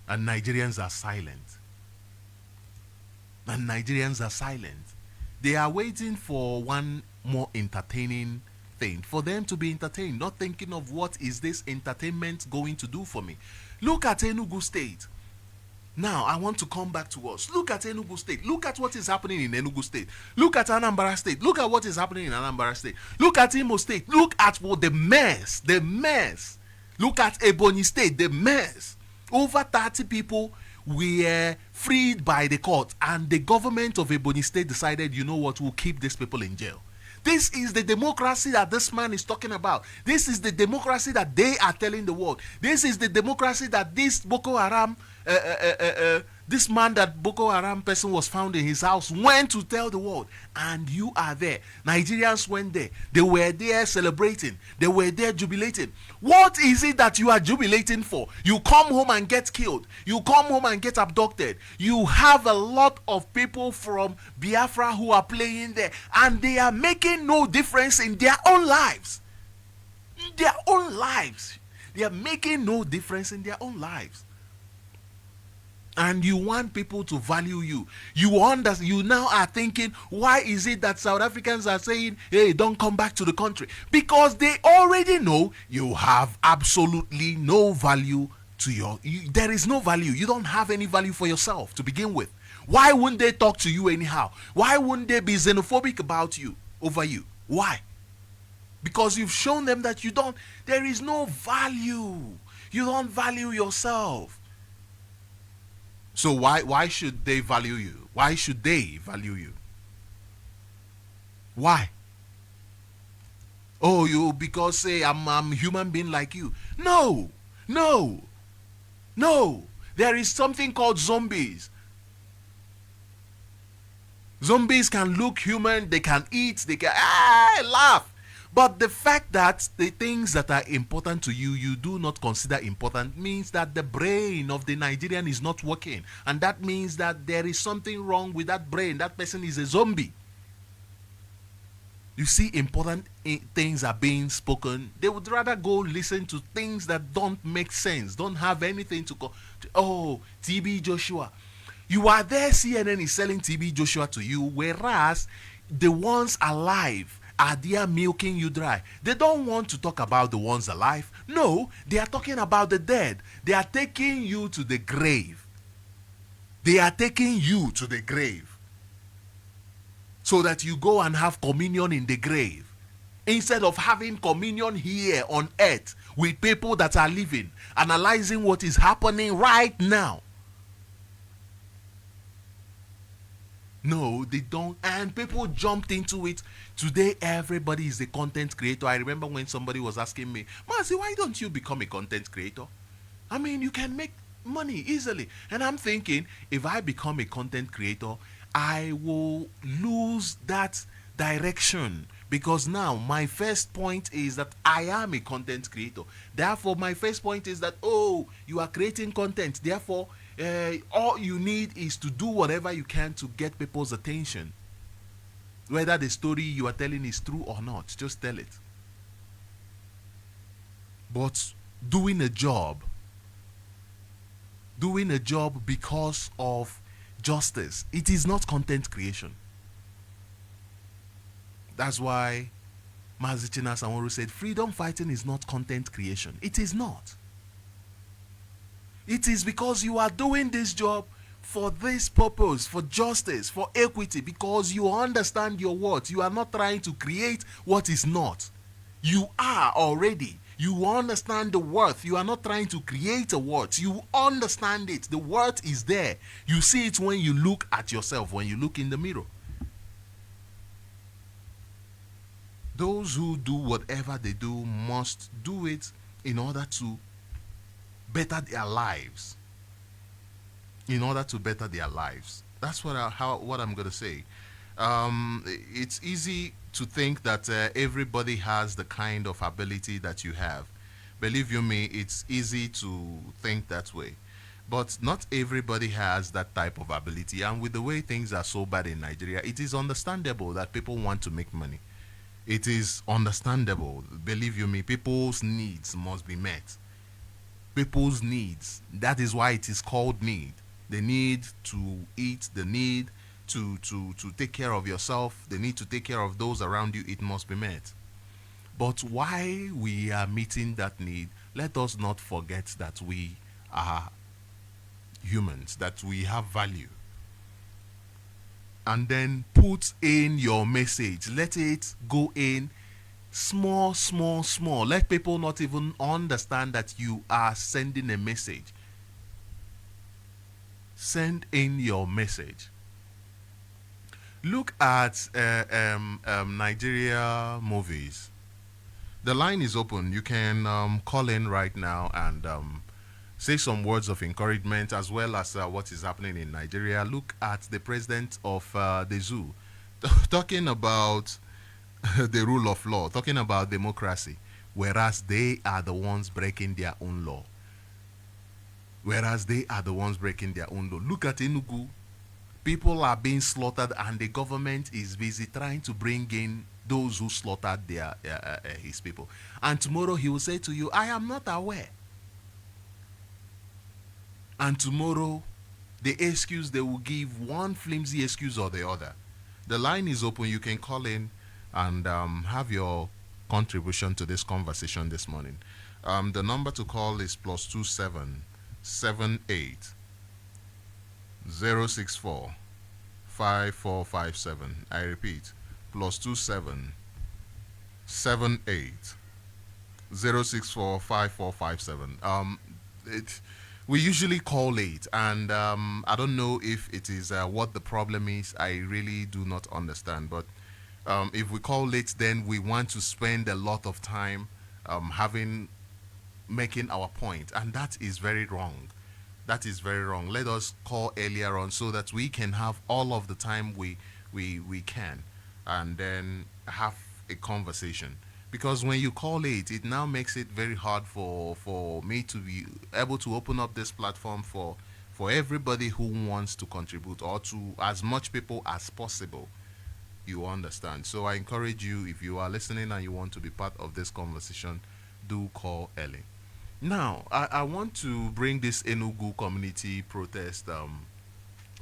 And Nigerians are silent. And Nigerians are silent. They are waiting for one more entertaining thing, for them to be entertained, not thinking of what is this entertainment going to do for me. Look at Enugu State. Now, I want to come back to us. Look at Enugu State. Look at what is happening in Enugu State. Look at Anambra State. Look at what is happening in Anambra State. Look at Imo State. Look at what the mess. The mess. Look at Ebonyi State. The mess. Over 30 people were freed by the court, and the government of Ebonyi State decided, you know what, we'll keep these people in jail. This is the democracy that this man is talking about. This is the democracy that they are telling the world. This is the democracy that this Boko Haram, this man that Boko Haram person was found in his house went to tell the world. And you are there. Nigerians went there. They were there celebrating. They were there jubilating. What is it that you are jubilating for? You come home and get killed. You come home and get abducted. You have a lot of people from Biafra who are playing there, and they are making no difference in their own lives. In their own lives. They are making no difference in their own lives. And you want people to value you. You now are thinking, why is it that South Africans are saying, hey, don't come back to the country? Because they already know you have absolutely no value to there is no value. You don't have any value for yourself to begin with. Why wouldn't they talk to you anyhow? Why wouldn't they be xenophobic about you, over you? Why? Because you've shown them that there is no value. You don't value yourself. So why should they value you? Why should they value you? Why? Oh, you because say I'm a human being like you. No. There is something called zombies. Zombies can look human, they can eat, they can laugh. But the fact that the things that are important to you, you do not consider important, means that the brain of the Nigerian is not working. And that means that there is something wrong with that brain. That person is a zombie. You see, important things are being spoken. They would rather go listen to things that don't make sense, don't have anything to go. Oh, TB Joshua. You are there, CNN is selling TB Joshua to you, whereas the ones alive are there milking you dry. They don't want to talk about the ones alive. No, they are talking about the dead. They are taking you to the grave. They are taking you to the grave so that you go and have communion in the grave, instead of having communion here on earth with people that are living, analyzing what is happening right now. No, they don't. And people jumped into it. Today, everybody is a content creator. I remember when somebody was asking me, Mazi, why don't you become a content creator? I mean, you can make money easily. And I'm thinking, if I become a content creator, I will lose that direction. Because now, my first point is that I am a content creator. Therefore, my first point is that, oh, you are creating content. Therefore, all you need is to do whatever you can to get people's attention. Whether the story you are telling is true or not, just tell it. But doing a job because of justice, it is not content creation. That's why Mazi Chinasa Nworu said, freedom fighting is not content creation. It is not. It is because you are doing this job for this purpose, for justice, for equity, because you understand your worth. You are not trying to create what is not. You are already. You understand the worth. You are not trying to create a worth. You understand it. The worth is there. You see it when you look at yourself, when you look in the mirror. Those who do whatever they do must do it in order to better their lives. In order to better their lives. That's what I'm going to say. It's easy to think that everybody has the kind of ability that you have. Believe you me, it's easy to think that way. But not everybody has that type of ability. And with the way things are so bad in Nigeria, it is understandable that people want to make money. It is understandable. Believe you me, people's needs must be met. People's needs. That is why it is called need. The need to eat, the need to take care of yourself, the need to take care of those around you, it must be met. But while we are meeting that need, let us not forget that we are humans, that we have value. And then put in your message. Let it go in small, small, small. Let people not even understand that you are sending a message. Send in your message. Look at Nigeria movies. The line is open. You can call in right now and say some words of encouragement as well as what is happening in Nigeria. Look at the president of the zoo talking about the rule of law, talking about democracy, whereas they are the ones breaking their own law. Whereas they are the ones breaking their own law. Look at Enugu. People are being slaughtered and the government is busy trying to bring in those who slaughtered his people. And tomorrow he will say to you, I am not aware. And tomorrow, the excuse they will give, one flimsy excuse or the other. The line is open. You can call in and have your contribution to this conversation this morning. The number to call is +27 78 064 5457. I repeat, +27 78 064 5457. We usually call late, and I don't know if it is what the problem is. I really do not understand. But if we call late, then we want to spend a lot of time making our point, and that is very wrong. That is very wrong. Let us call earlier on so that we can have all of the time we can, and then have a conversation. Because when you call late, it now makes it very hard for me to be able to open up this platform for everybody who wants to contribute, or to as much people as possible. You understand? So I encourage you, if you are listening and you want to be part of this conversation, do call early. Now, I want to bring this Enugu community protest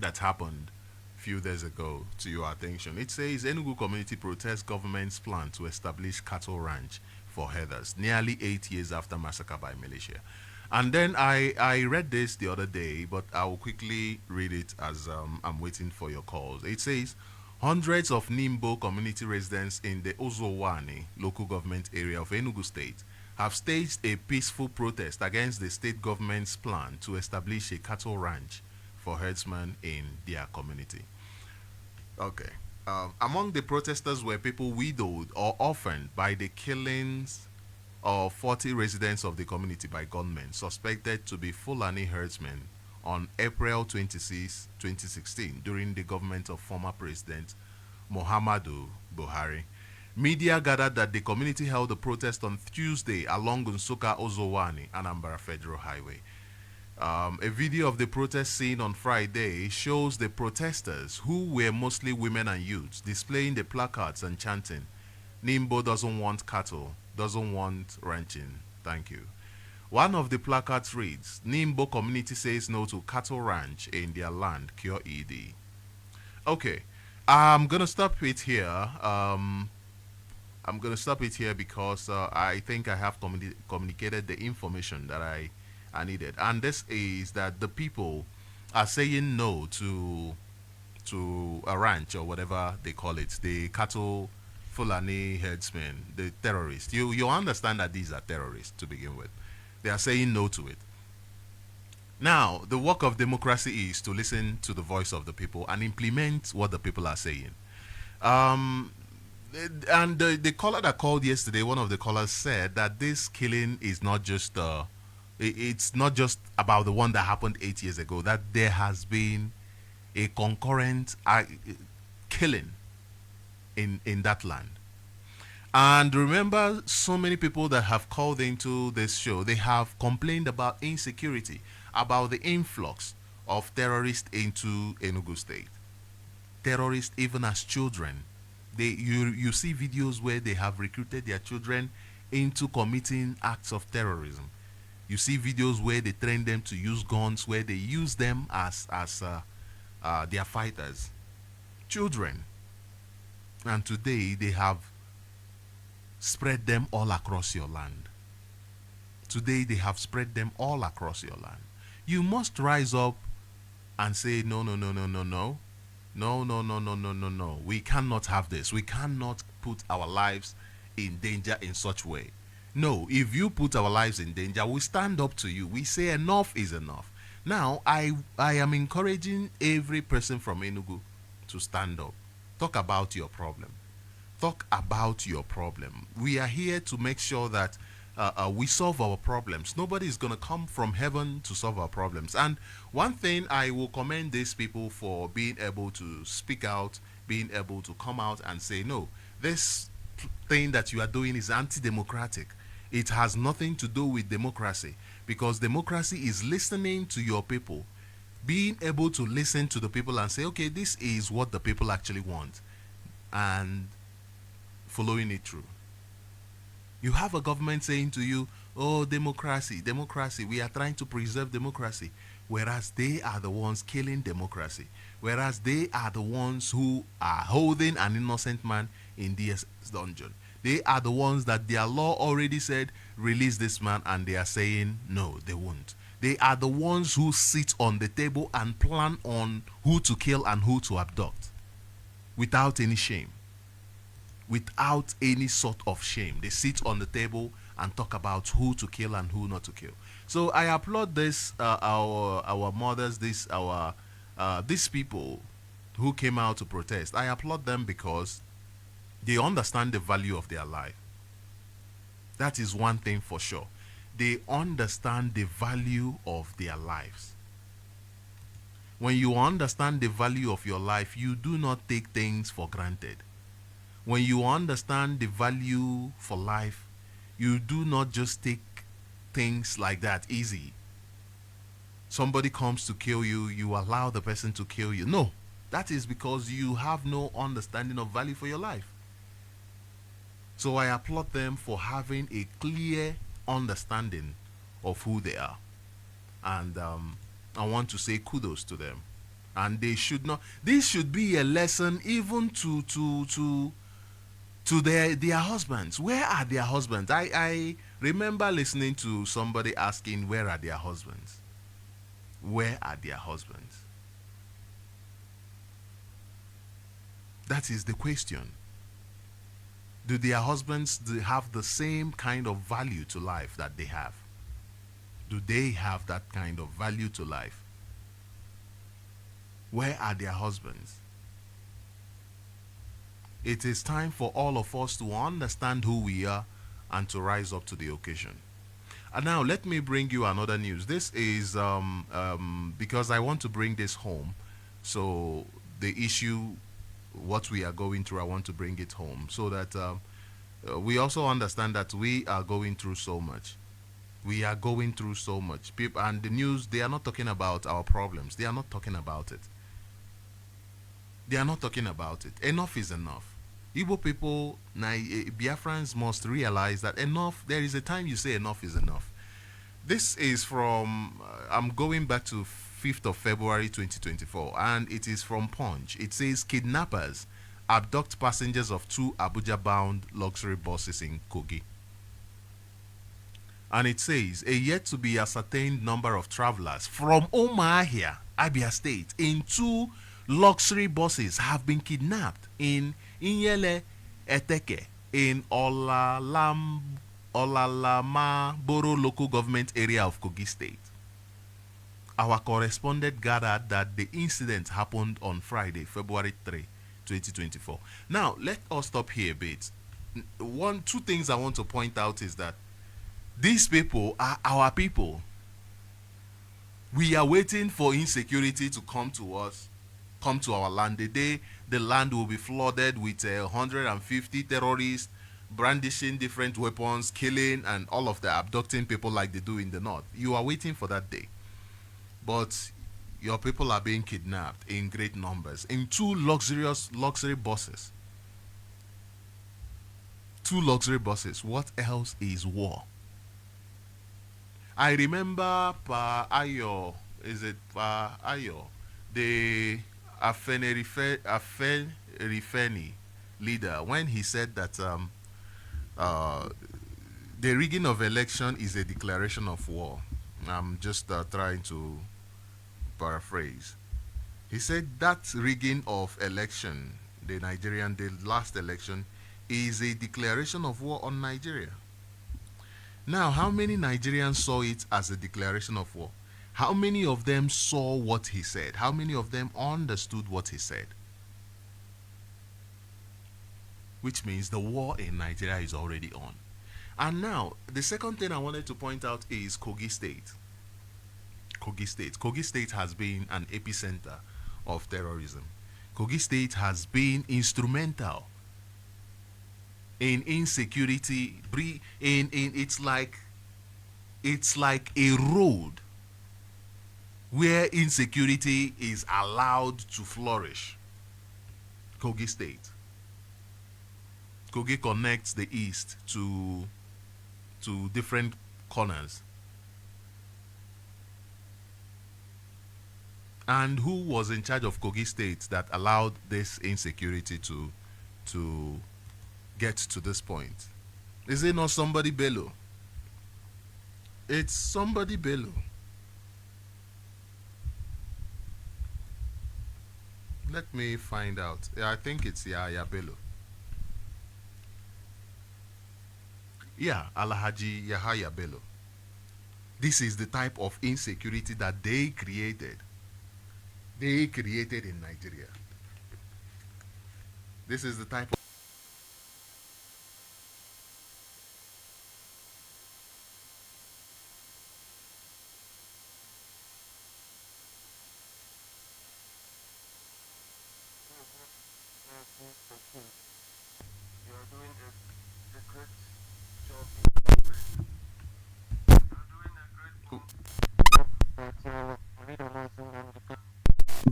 that happened few days ago to your attention. It says Enugu community protests government's plan to establish cattle ranch for herders nearly 8 years after massacre by militia. And then I read this the other day, but I will quickly read it as I'm waiting for your calls. It says hundreds of Nimbo community residents in the Ozowani local government area of Enugu State have staged a peaceful protest against the state government's plan to establish a cattle ranch for herdsmen in their community. Okay. Among the protesters were people widowed or orphaned by the killings of 40 residents of the community by gunmen suspected to be Fulani herdsmen on April 26, 2016 during the government of former President Muhammadu Buhari. Media gathered that the community held a protest on Tuesday along Nsukka Ozowani, Anambra Federal Highway. A video of the protest seen on Friday shows the protesters, who were mostly women and youths, displaying the placards and chanting, Nimbo doesn't want cattle, doesn't want ranching, thank you. One of the placards reads, Nimbo community says no to cattle ranch in their land, Cure ED. Okay, I'm going to stop it here. I'm going to stop it here because I think I have communicated the information that I needed. And this is that the people are saying no to a ranch or whatever they call it, the cattle Fulani herdsmen, the terrorists. You understand that these are terrorists to begin with. They are saying no to it. Now, the work of democracy is to listen to the voice of the people and implement what the people are saying. And the caller that called yesterday, one of the callers said that this killing is not just it's not just about the one that happened 8 years ago, that there has been a concurrent killing in that land. And remember, so many people that have called into this show, they have complained about insecurity, about the influx of terrorists into Enugu State. Terrorists even as children. You see videos where they have recruited their children into committing acts of terrorism. You see videos where they train them to use guns, where they use them as their fighters. children. And today they have spread them all across your land. Today they have spread them all across your land. You must rise up and say, no, no, no, no, no, no. No, no, no, no, no, no, no. We cannot have this. We cannot put our lives in danger in such way. No, if you put our lives in danger, we stand up to you. We say enough is enough. Now, I am encouraging every person from Enugu to stand up. Talk about your problem. Talk about your problem. We are here to make sure that we solve our problems. Nobody is going to come from heaven to solve our problems. And one thing I will commend these people for being able to speak out, being able to come out and say, no, this thing that you are doing is anti-democratic. It has nothing to do with democracy, because democracy is listening to your people, being able to listen to the people and say, okay, this is what the people actually want, and following it through. You have a government saying to you, oh, democracy, democracy, we are trying to preserve democracy, whereas they are the ones killing democracy, whereas they are the ones who are holding an innocent man in this dungeon. They are the ones that their law already said, release this man, and they are saying, no, they won't. They are the ones who sit on the table and plan on who to kill and who to abduct without any shame. Without any sort of shame. They sit on the table and talk about who to kill and who not to kill. So I applaud this, our mothers, these people who came out to protest. I applaud them because they understand the value of their life. That is one thing for sure. They understand the value of their lives. When you understand the value of your life, you do not take things for granted. When you understand the value for life, you do not just take things like that easy. Somebody comes to kill you, you allow the person to kill you. No, that is because you have no understanding of value for your life. So I applaud them for having a clear understanding of who they are. And I want to say kudos to them. And they should not, this should be a lesson even to their husbands. Where are their husbands? I remember listening to somebody asking, where are their husbands? Where are their husbands? That is the question. Do their husbands have the same kind of value to life that they have? Do they have that kind of value to life? Where are their husbands? It is time for all of us to understand who we are and to rise up to the occasion. And now let me bring you another news. This is because I want to bring this home. So the issue, what we are going through, I want to bring it home so that we also understand that we are going through so much. We are going through so much. People and the news, they are not talking about our problems. They are not talking about it. They are not talking about it. Enough is enough. Igbo people, Biafrans must realize that enough, there is a time you say enough is enough. This is from, I'm going back to 5th of February 2024, and it is from Punch. It says, kidnappers abduct passengers of 2 Abuja-bound luxury buses in Kogi. And it says, a yet-to-be-ascertained number of travelers from Umuahia, Abia State, in 2 luxury buses have been kidnapped in Inyele Eteke in Olalamaboro local government area of Kogi State. Our correspondent gathered that the incident happened on Friday, February 3, 2024. Now, let us stop here a bit. Two things I want to point out is that these people are our people. We are waiting for insecurity to come to us, come to our land. The day the land will be flooded with 150 terrorists brandishing different weapons, killing and all of that, abducting people like they do in the north. You are waiting for that day. But your people are being kidnapped in great numbers in 2 luxury buses. 2 luxury buses. What else is war? I remember Pa Ayo, is it Pa Ayo? Afenifeni leader when he said that uh, the rigging of election is a declaration of war. I'm just trying to paraphrase. He said that rigging of election, the last election, is a declaration of war on Nigeria. Now, how many Nigerians saw it as a declaration of war? How many of them saw what he said? How many of them understood what he said? Which means the war in Nigeria is already on. And now, the second thing I wanted to point out is Kogi State. Kogi State. Kogi State has been an epicenter of terrorism. Kogi State has been instrumental in insecurity. It's like a road where insecurity is allowed to flourish. Kogi State. Kogi connects the east to different corners. And who was in charge of Kogi State that allowed this insecurity to get to this point? Is it not somebody Bello? It's somebody Bello. Let me find out. Yeah, I think it's Yaya Bello. Yeah, Alhaji Yahaya Bello. This is the type of insecurity that they created. They created in Nigeria. This is the type of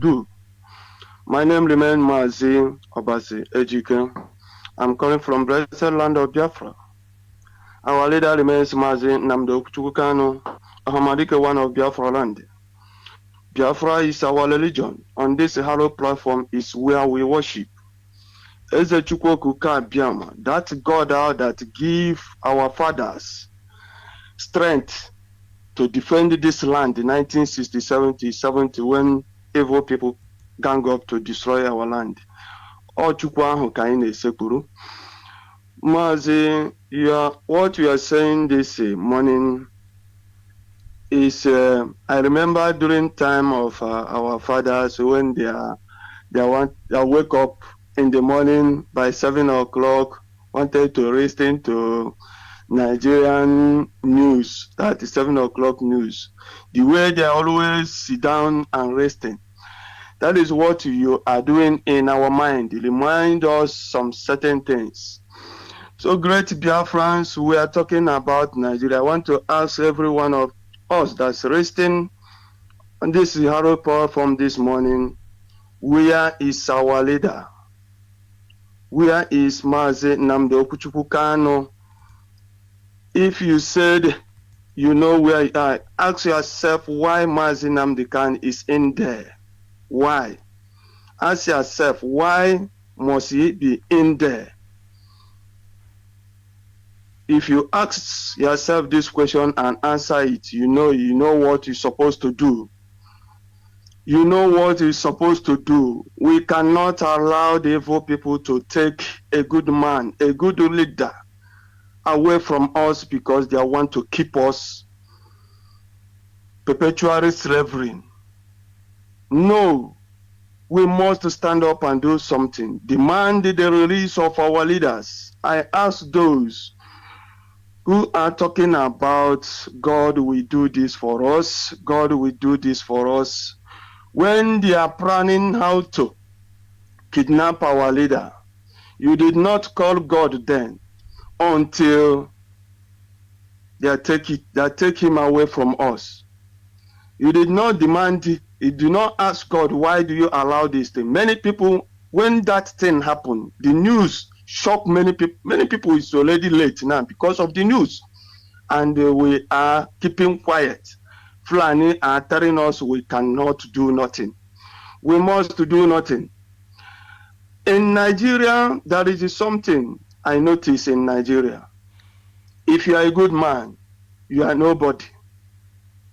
do. My name remains Mazi Obasi Ejike. I'm calling from blessed land of Biafra. Our leader remains Mazi Namdo Chukukano, Ahamadike one of Biafra land. Biafra is our religion. On this hollow platform is where we worship. Eze Chukwoku Biama, that God out that give our fathers strength to defend this land in 1960-70 when evil people gang up to destroy our land. Chukwu ahụ ka anyị na-esekpuru. Mazi, what you are saying this morning is, I remember during time of our fathers when they wake up in the morning by 7 o'clock, wanted to listen to Nigerian news, that is 7 o'clock news. The way they always sit down and resting. That is what you are doing in our mind. Remind us some certain things. So great Biafrans, we are talking about Nigeria. I want to ask every one of us that's resting on this hero power from this morning, where is our leader? Where is Mazi Nnamdi Okuchukwu Kanu? If you said you know where you are, ask yourself why Mazi Nnamdi Kanu is in there. Why? Ask yourself, why must he be in there? If you ask yourself this question and answer it, you know what you're supposed to do. You know what you're supposed to do. We cannot allow the evil people to take a good man, a good leader away from us because they want to keep us perpetually slavery. No, we must stand up and do something. Demand the release of our leaders. I ask those who are talking about God will do this for us, God will do this for us, when they are planning how to kidnap our leader. You did not call God then until they take him away from us. You did not demand, you do not ask God, why do you allow this thing? Many people, when that thing happened, the news shocked many people. Many people is already late now because of the news. And we are keeping quiet. Fulani are telling us we cannot do nothing. we must do nothing. In Nigeria, there is something I notice in Nigeria. If you are a good man, you are nobody.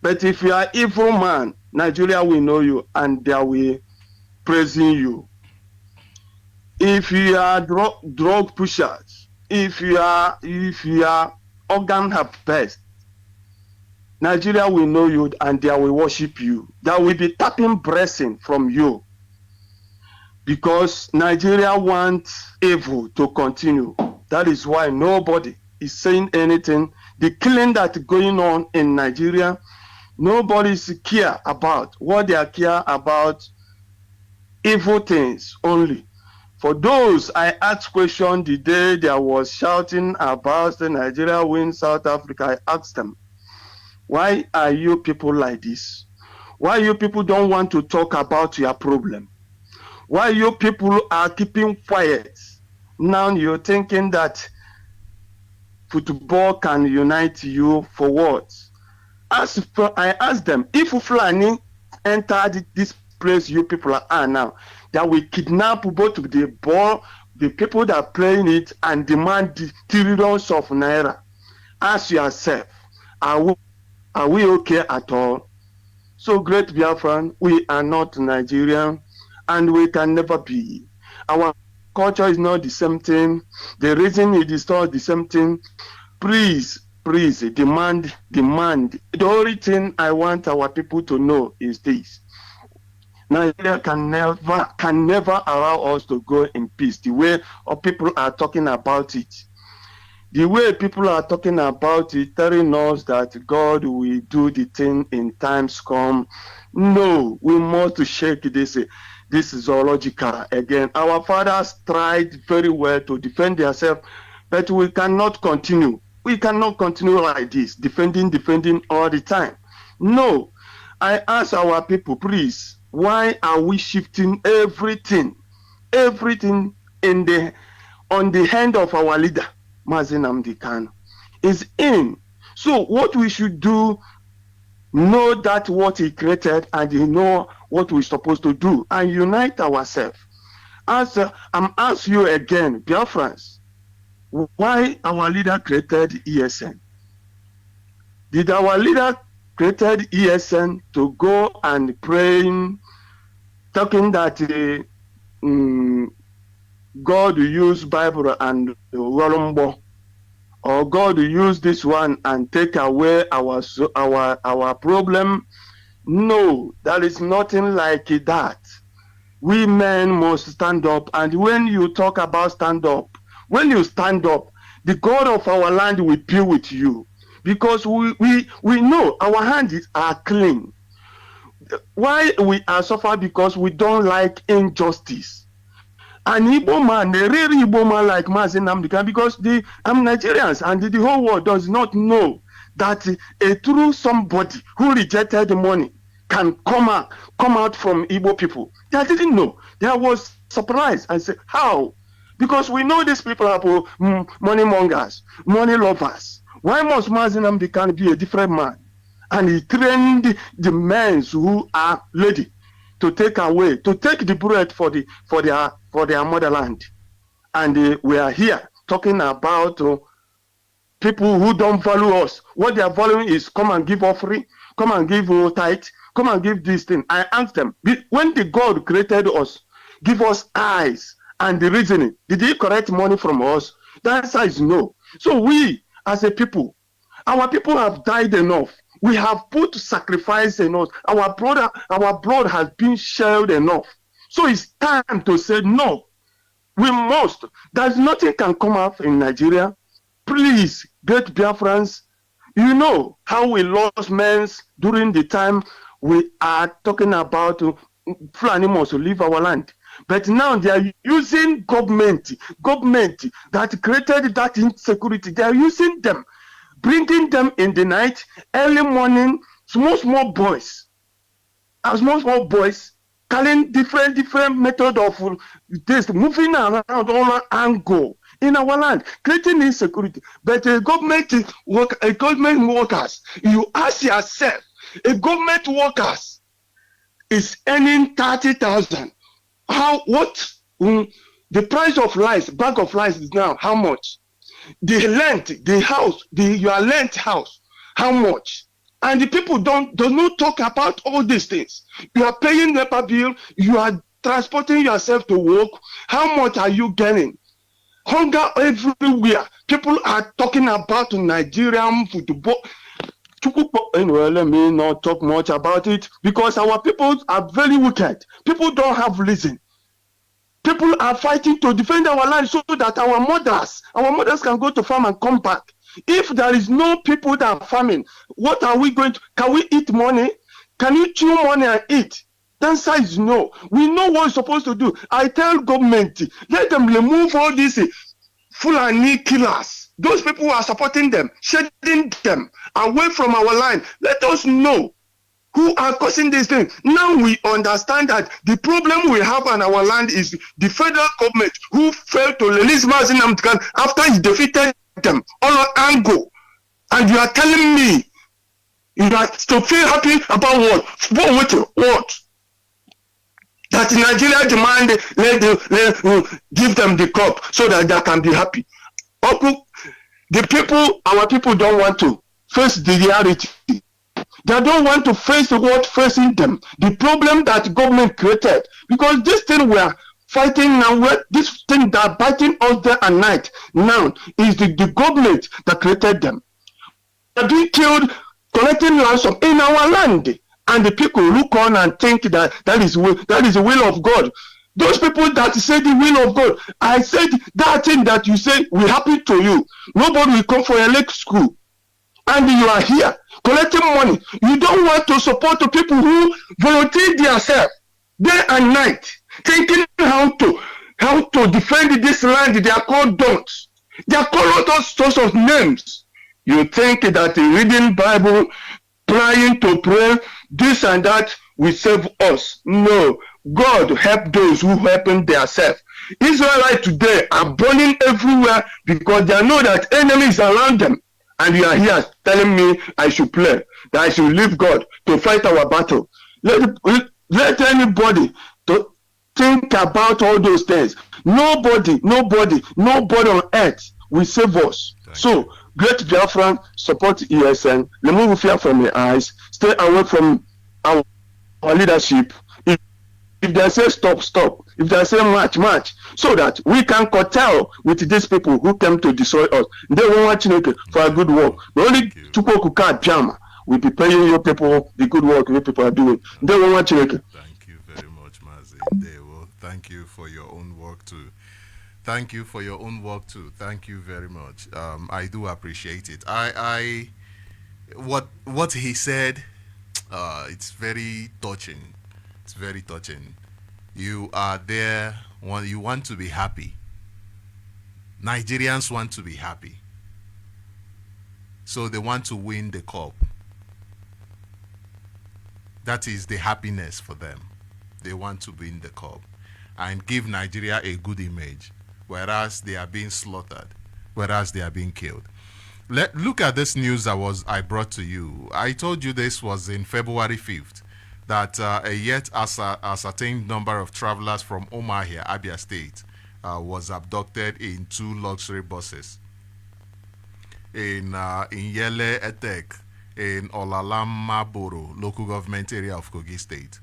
But if you are evil man, Nigeria will know you and they will praising you. If you are drug pushers, if you are organ harvest, Nigeria will know you and they will worship you. They will be tapping blessing from you. Because Nigeria wants evil to continue. That is why nobody is saying anything. The killing that's going on in Nigeria, nobody is care about. What they are care about, evil things only. For those I asked question the day there was shouting about the Nigeria win South Africa, I asked them, why are you people like this? Why you people don't want to talk about your problem? Why you people are keeping quiet? Now you're thinking that football can unite you for what? I asked them, if Fulani entered this place you people are now, that we kidnap both the ball, the people that are playing it, and demand the trillions of naira. Ask yourself, are we okay at all? So great Biafran, we are not Nigerian, and we can never be. Our culture is not the same thing. The reason it is not the same thing, please, demand. The only thing I want our people to know is this. Nigeria can never allow us to go in peace. The way people are talking about it. The way people are talking about it, telling us that God will do the thing in times come. No, we must shake this. This is zoological. Again, our fathers tried very well to defend themselves, but we cannot continue. We cannot continue like this, defending all the time. No, I ask our people, please, why are we shifting everything on the hand of our leader, Mazi Nnamdi Kanu, is in? So what we should do, know that what he created and you know what we're supposed to do and unite ourselves. I'm asking you again, Biafrans, why our leader created ESN? Did our leader created ESN to go and praying, talking that God will use Bible and Warumbo, or God will use this one and take away our problem? No, there is nothing like that. We men must stand up, and when you talk about stand up, when you stand up, the God of our land will be with you, because we know our hands are clean. Why we are suffering? Because we don't like injustice. An Igbo man, a real Igbo man like Mazi Nnamdi Kanu, because the Nigerians and the whole world does not know that a true somebody who rejected the money can come out from Igbo people. They didn't know. They was surprised and said, how? Because we know these people are money mongers, money lovers. Why must Mazi Nnamdi Kanu be a different man? And he trained the men who are ready to take the bread for their motherland. And we are here talking about people who don't value us. What they are valuing is come and give offering, come and give tithe, come and give this thing. I asked them, when the God created us, give us eyes and the reasoning, did he collect money from us? The answer is no. So we, as a people, our people have died enough. We have put sacrifice enough. Our blood has been shed enough. So it's time to say no. We must. There's nothing can come up in Nigeria. Please, great Biafrans, you know how we lost men during the time we are talking about Fulani must leave our land. But now they are using government that created that insecurity. They are using them, bringing them in the night, early morning, small boys, carrying different method of this, moving around all angle in our land, creating insecurity. But government workers, you ask yourself, government workers, is earning 30,000. The price of rice, bag of rice is now how much? The rent, the house, your rent house, how much? And the people do not talk about all these things. You are paying NEPA bill, you are transporting yourself to work. How much are you getting? Hunger everywhere. People are talking about Nigerian football. Anyway, let me not talk much about it because our people are very wicked. People don't have reason. People are fighting to defend our land so that our mothers can go to farm and come back. If there is no people that are farming, what are we going to? Can we eat money? Can you chew money and eat? The answer is no. We know what we're supposed to do. I tell government, let them remove all these Fulani killers. Those people who are supporting them, shedding them away from our land. Let us know who are causing this thing. Now we understand that the problem we have on our land is the federal government who failed to release Mazi Nnamdi Kanu after he defeated them on angle. And you are telling me you are to feel happy about what? That Nigeria demand give them the cup so that they can be happy. Our people don't want to face the reality. They don't want to face the world facing them. The problem that government created, because this thing we are fighting now, this thing that biting us day and night now is the government that created them. They are being killed, collecting ransom in our land, and the people look on and think that is the will of God. Those people that say the will of God, I said that thing that you say will happen to you. Nobody will come for a lake school. And you are here collecting money. You don't want to support the people who volunteer themselves day and night, thinking how to defend this land. They are called don'ts. They are called all sorts of names. You think that reading Bible, trying to pray, this and that will save us. No. God help those who help themselves. Israelites today are burning everywhere because they know that enemy is around them. And you are here telling me I should play, that I should leave God to fight our battle. Let anybody to think about all those things. Nobody on earth will save us. So, great Biafran, support ESN, remove fear from your eyes, stay away from our leadership. If they say stop, stop. If they say match, so that we can curtail with these people who came to destroy us. They won't watch for a good work. The only Chukwuka card Jama will be paying your people the good work you people are doing. They won't watch Thank you very much, Mazi. They will thank you for your own work too. Thank you for your own work too. Thank you very much. I do appreciate it. What he said, it's very touching. It's very touching. You are there, you want to be happy. Nigerians want to be happy. So they want to win the cup. That is the happiness for them. They want to win the cup and give Nigeria a good image, whereas they are being slaughtered, whereas they are being killed. Look at this news I brought to you. I told you this was in February 5th. That a yet ascertained number of travelers from Omahia, Abia State, was abducted in 2 luxury buses in Yele Etek, in Olalamaboro, local government area of Kogi State.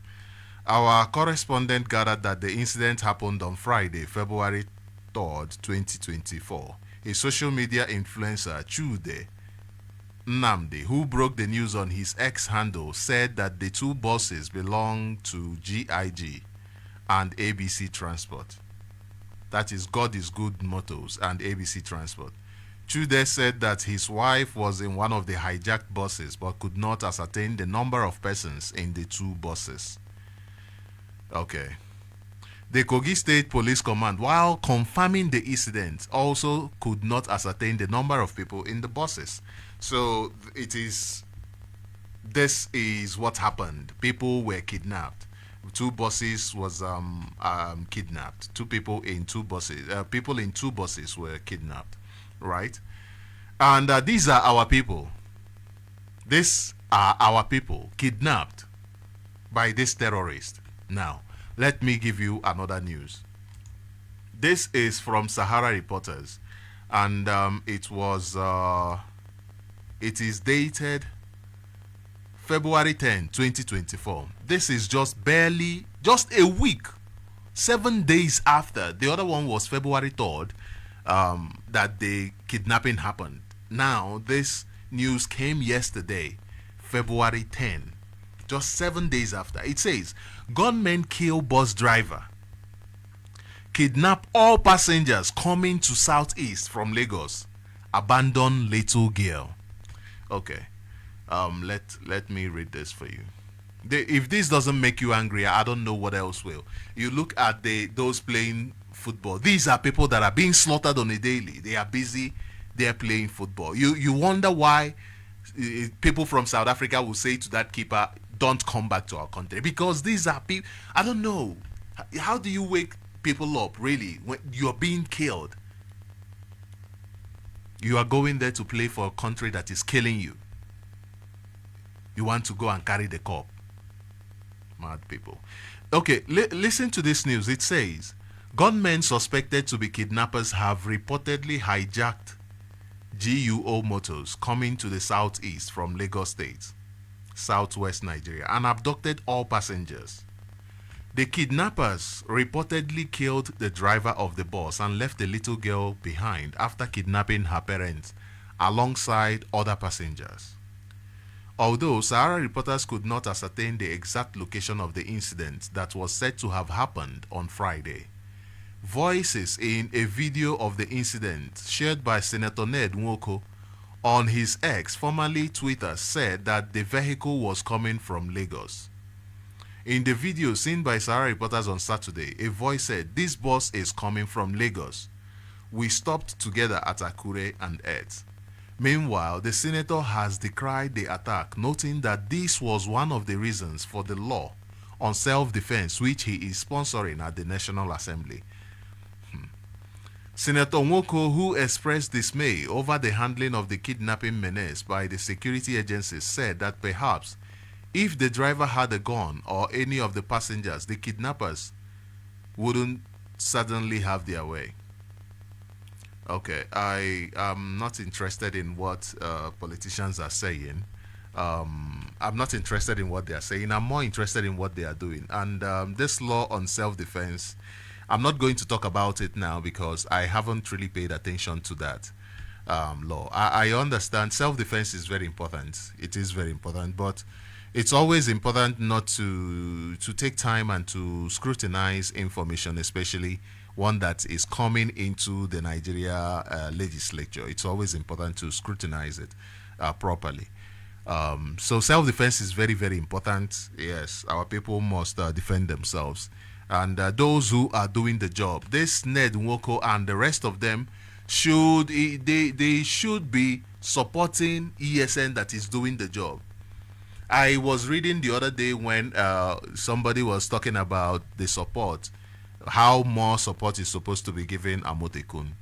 Our correspondent gathered that the incident happened on Friday, February 3rd, 2024. A social media influencer, Chude Nnamdi, who broke the news on his X handle, said that the 2 buses belong to GIG and ABC Transport. That is God is Good Motors and ABC Transport. Chude said that his wife was in one of the hijacked buses but could not ascertain the number of persons in the 2 buses. Okay. The Kogi State Police Command, while confirming the incident, also could not ascertain the number of people in the buses. So this is what happened. People were kidnapped. 2 buses was kidnapped. 2 people in 2 buses. People in 2 buses were kidnapped, right? And these are our people. These are our people kidnapped by this terrorist. Now, let me give you another news. This is from Sahara Reporters, and it is dated February 10, 2024. This is just a week, 7 days after. The other one was February 3rd, that the kidnapping happened. Now, this news came yesterday, February 10, just 7 days after. It says, gunmen kill bus driver, kidnap all passengers coming to Southeast from Lagos, abandon little girl. Okay, let me read this for you. If this doesn't make you angry, I don't know what else will. You look at those playing football. These are people that are being slaughtered on a daily. They are busy. They are playing football. You wonder why people from South Africa will say to that keeper, "Don't come back to our country," because these are people. I don't know. How do you wake people up really when you're being killed? You are going there to play for a country that is killing you. You want to go and carry the cup. Mad people. Okay, listen to this news. It says, gunmen suspected to be kidnappers have reportedly hijacked GUO motors coming to the southeast from Lagos State, southwest Nigeria, and abducted all passengers. The kidnappers reportedly killed the driver of the bus and left the little girl behind after kidnapping her parents alongside other passengers. Although Sahara Reporters could not ascertain the exact location of the incident that was said to have happened on Friday, voices in a video of the incident shared by Senator Ned Nwoko on his X, formerly Twitter, said that the vehicle was coming from Lagos. In the video seen by Sahara Reporters on Saturday, a voice said, "This bus is coming from Lagos. We stopped together at Akure and ate." Meanwhile, the senator has decried the attack, noting that this was one of the reasons for the law on self-defense which he is sponsoring at the National Assembly. Senator Nwoko, who expressed dismay over the handling of the kidnapping menace by the security agencies, said that perhaps if the driver had a gun or any of the passengers, the kidnappers wouldn't suddenly have their way. Okay, I am not interested in what politicians are saying. I'm not interested in what they are saying. I'm more interested in what they are doing. And this law on self-defense, I'm not going to talk about it now because I haven't really paid attention to that law. I understand self-defense is very important. It is very important, but it's always important not to take time and to scrutinize information, especially one that is coming into the Nigeria legislature. It's always important to scrutinize it properly. So self-defense is very, very important. Yes, our people must defend themselves. And those who are doing the job, this Ned Nwoko and the rest of them, they should be supporting ESN that is doing the job. I was reading the other day when somebody was talking about the support, how more support is supposed to be given Amotekun.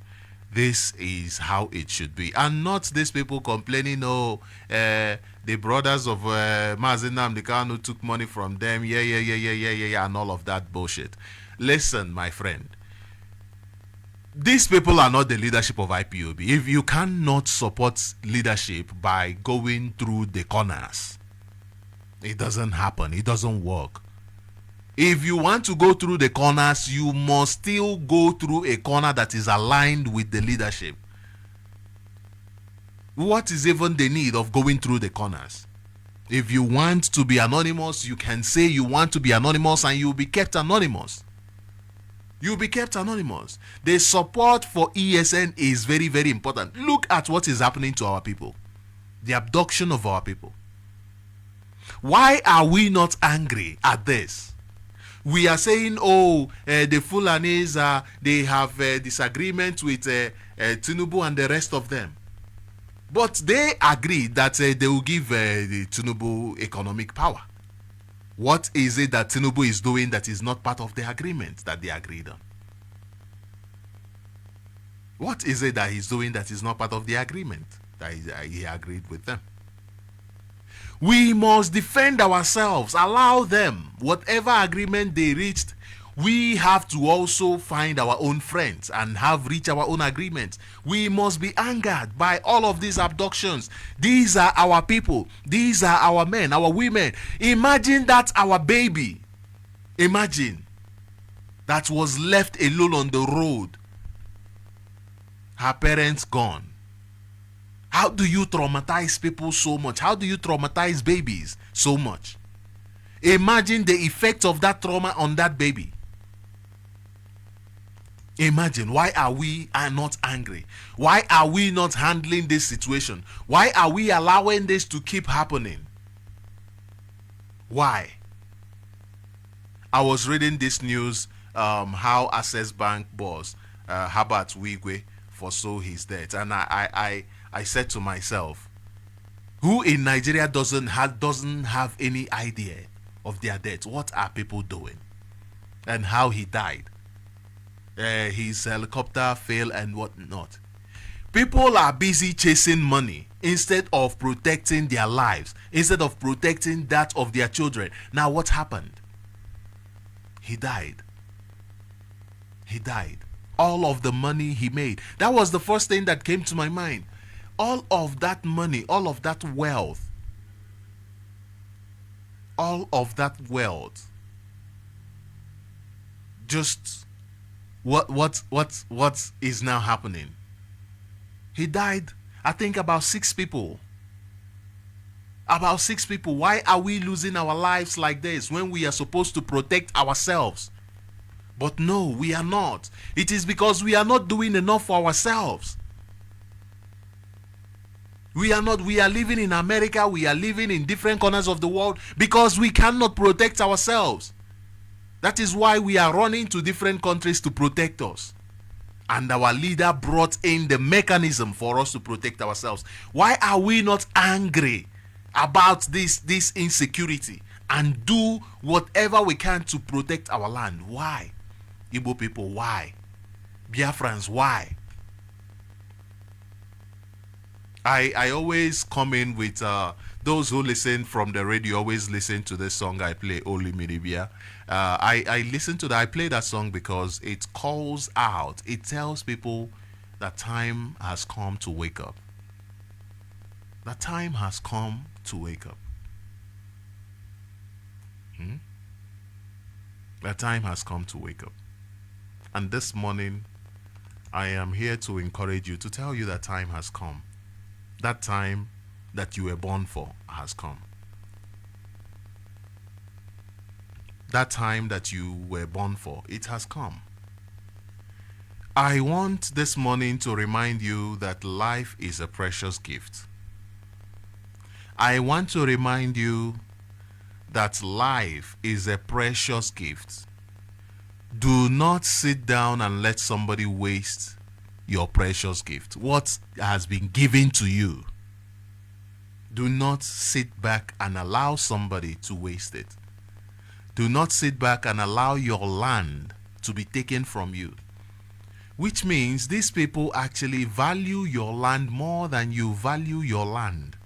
This is how it should be, and not these people complaining, the brothers of Mazi Nnamdi Kanu took money from them, yeah, and all of that bullshit. Listen, my friend, these people are not the leadership of IPOB. If you cannot support leadership by going through the corners, it doesn't happen. It doesn't work. If you want to go through the corners, you must still go through a corner that is aligned with the leadership. What is even the need of going through the corners? If you want to be anonymous, you can say you want to be anonymous and you'll be kept anonymous. You'll be kept anonymous. The support for ESN is very, very important. Look at what is happening to our people. The abduction of our people. Why are we not angry at this? We are saying, the Fulanis, they have a disagreement with Tinubu and the rest of them. But they agreed that they will give the Tinubu economic power. What is it that Tinubu is doing that is not part of the agreement that they agreed on? What is it that he's doing that is not part of the agreement that he agreed with them? We must defend ourselves. Allow them. Whatever agreement they reached, we have to also find our own friends and have reached our own agreements. We must be angered by all of these abductions. These are our people. These are our men, our women. Imagine that our baby, imagine, that was left alone on the road. Her parents gone. How do you traumatize people so much? How do you traumatize babies so much? Imagine the effect of that trauma on that baby. Imagine, why are we not angry? Why are we not handling this situation? Why are we allowing this to keep happening? Why? I was reading this news, how Access Bank boss, Herbert Wigwe, foresaw his death. And I said to myself, who in Nigeria doesn't have any idea of their death? What are people doing? And how he died. His helicopter failed and whatnot. People are busy chasing money instead of protecting their lives, instead of protecting that of their children. Now what happened? He died. He died. All of the money he made. That was the first thing that came to my mind. All of that money, all of that wealth, just what is now happening? He died. I think about 6 people. About 6 people. Why are we losing our lives like this when we are supposed to protect ourselves? But no, we are not. It is because we are not doing enough for ourselves. We are not. We are living in America. We are living in different corners of the world because we cannot protect ourselves. That is why we are running to different countries to protect us. And our leader brought in the mechanism for us to protect ourselves. Why are we not angry about this insecurity and do whatever we can to protect our land? Why? Igbo people, why? Biafrans, why? I always come in with those who listen from the radio always listen to this song I play, Oli Miribia. I listen to that. I play that song because it calls out. It tells people that time has come to wake up. That time has come to wake up. That time has come to wake up. And this morning, I am here to encourage you, to tell you that time has come. That time that you were born for has come. That time that you were born for, it has come. I want this morning to remind you that life is a precious gift. I want to remind you that life is a precious gift. Do not sit down and let somebody waste your precious gift, what has been given to you. Do not sit back and allow somebody to waste it. Do not sit back and allow your land to be taken from you. Which means these people actually value your land more than you value your land.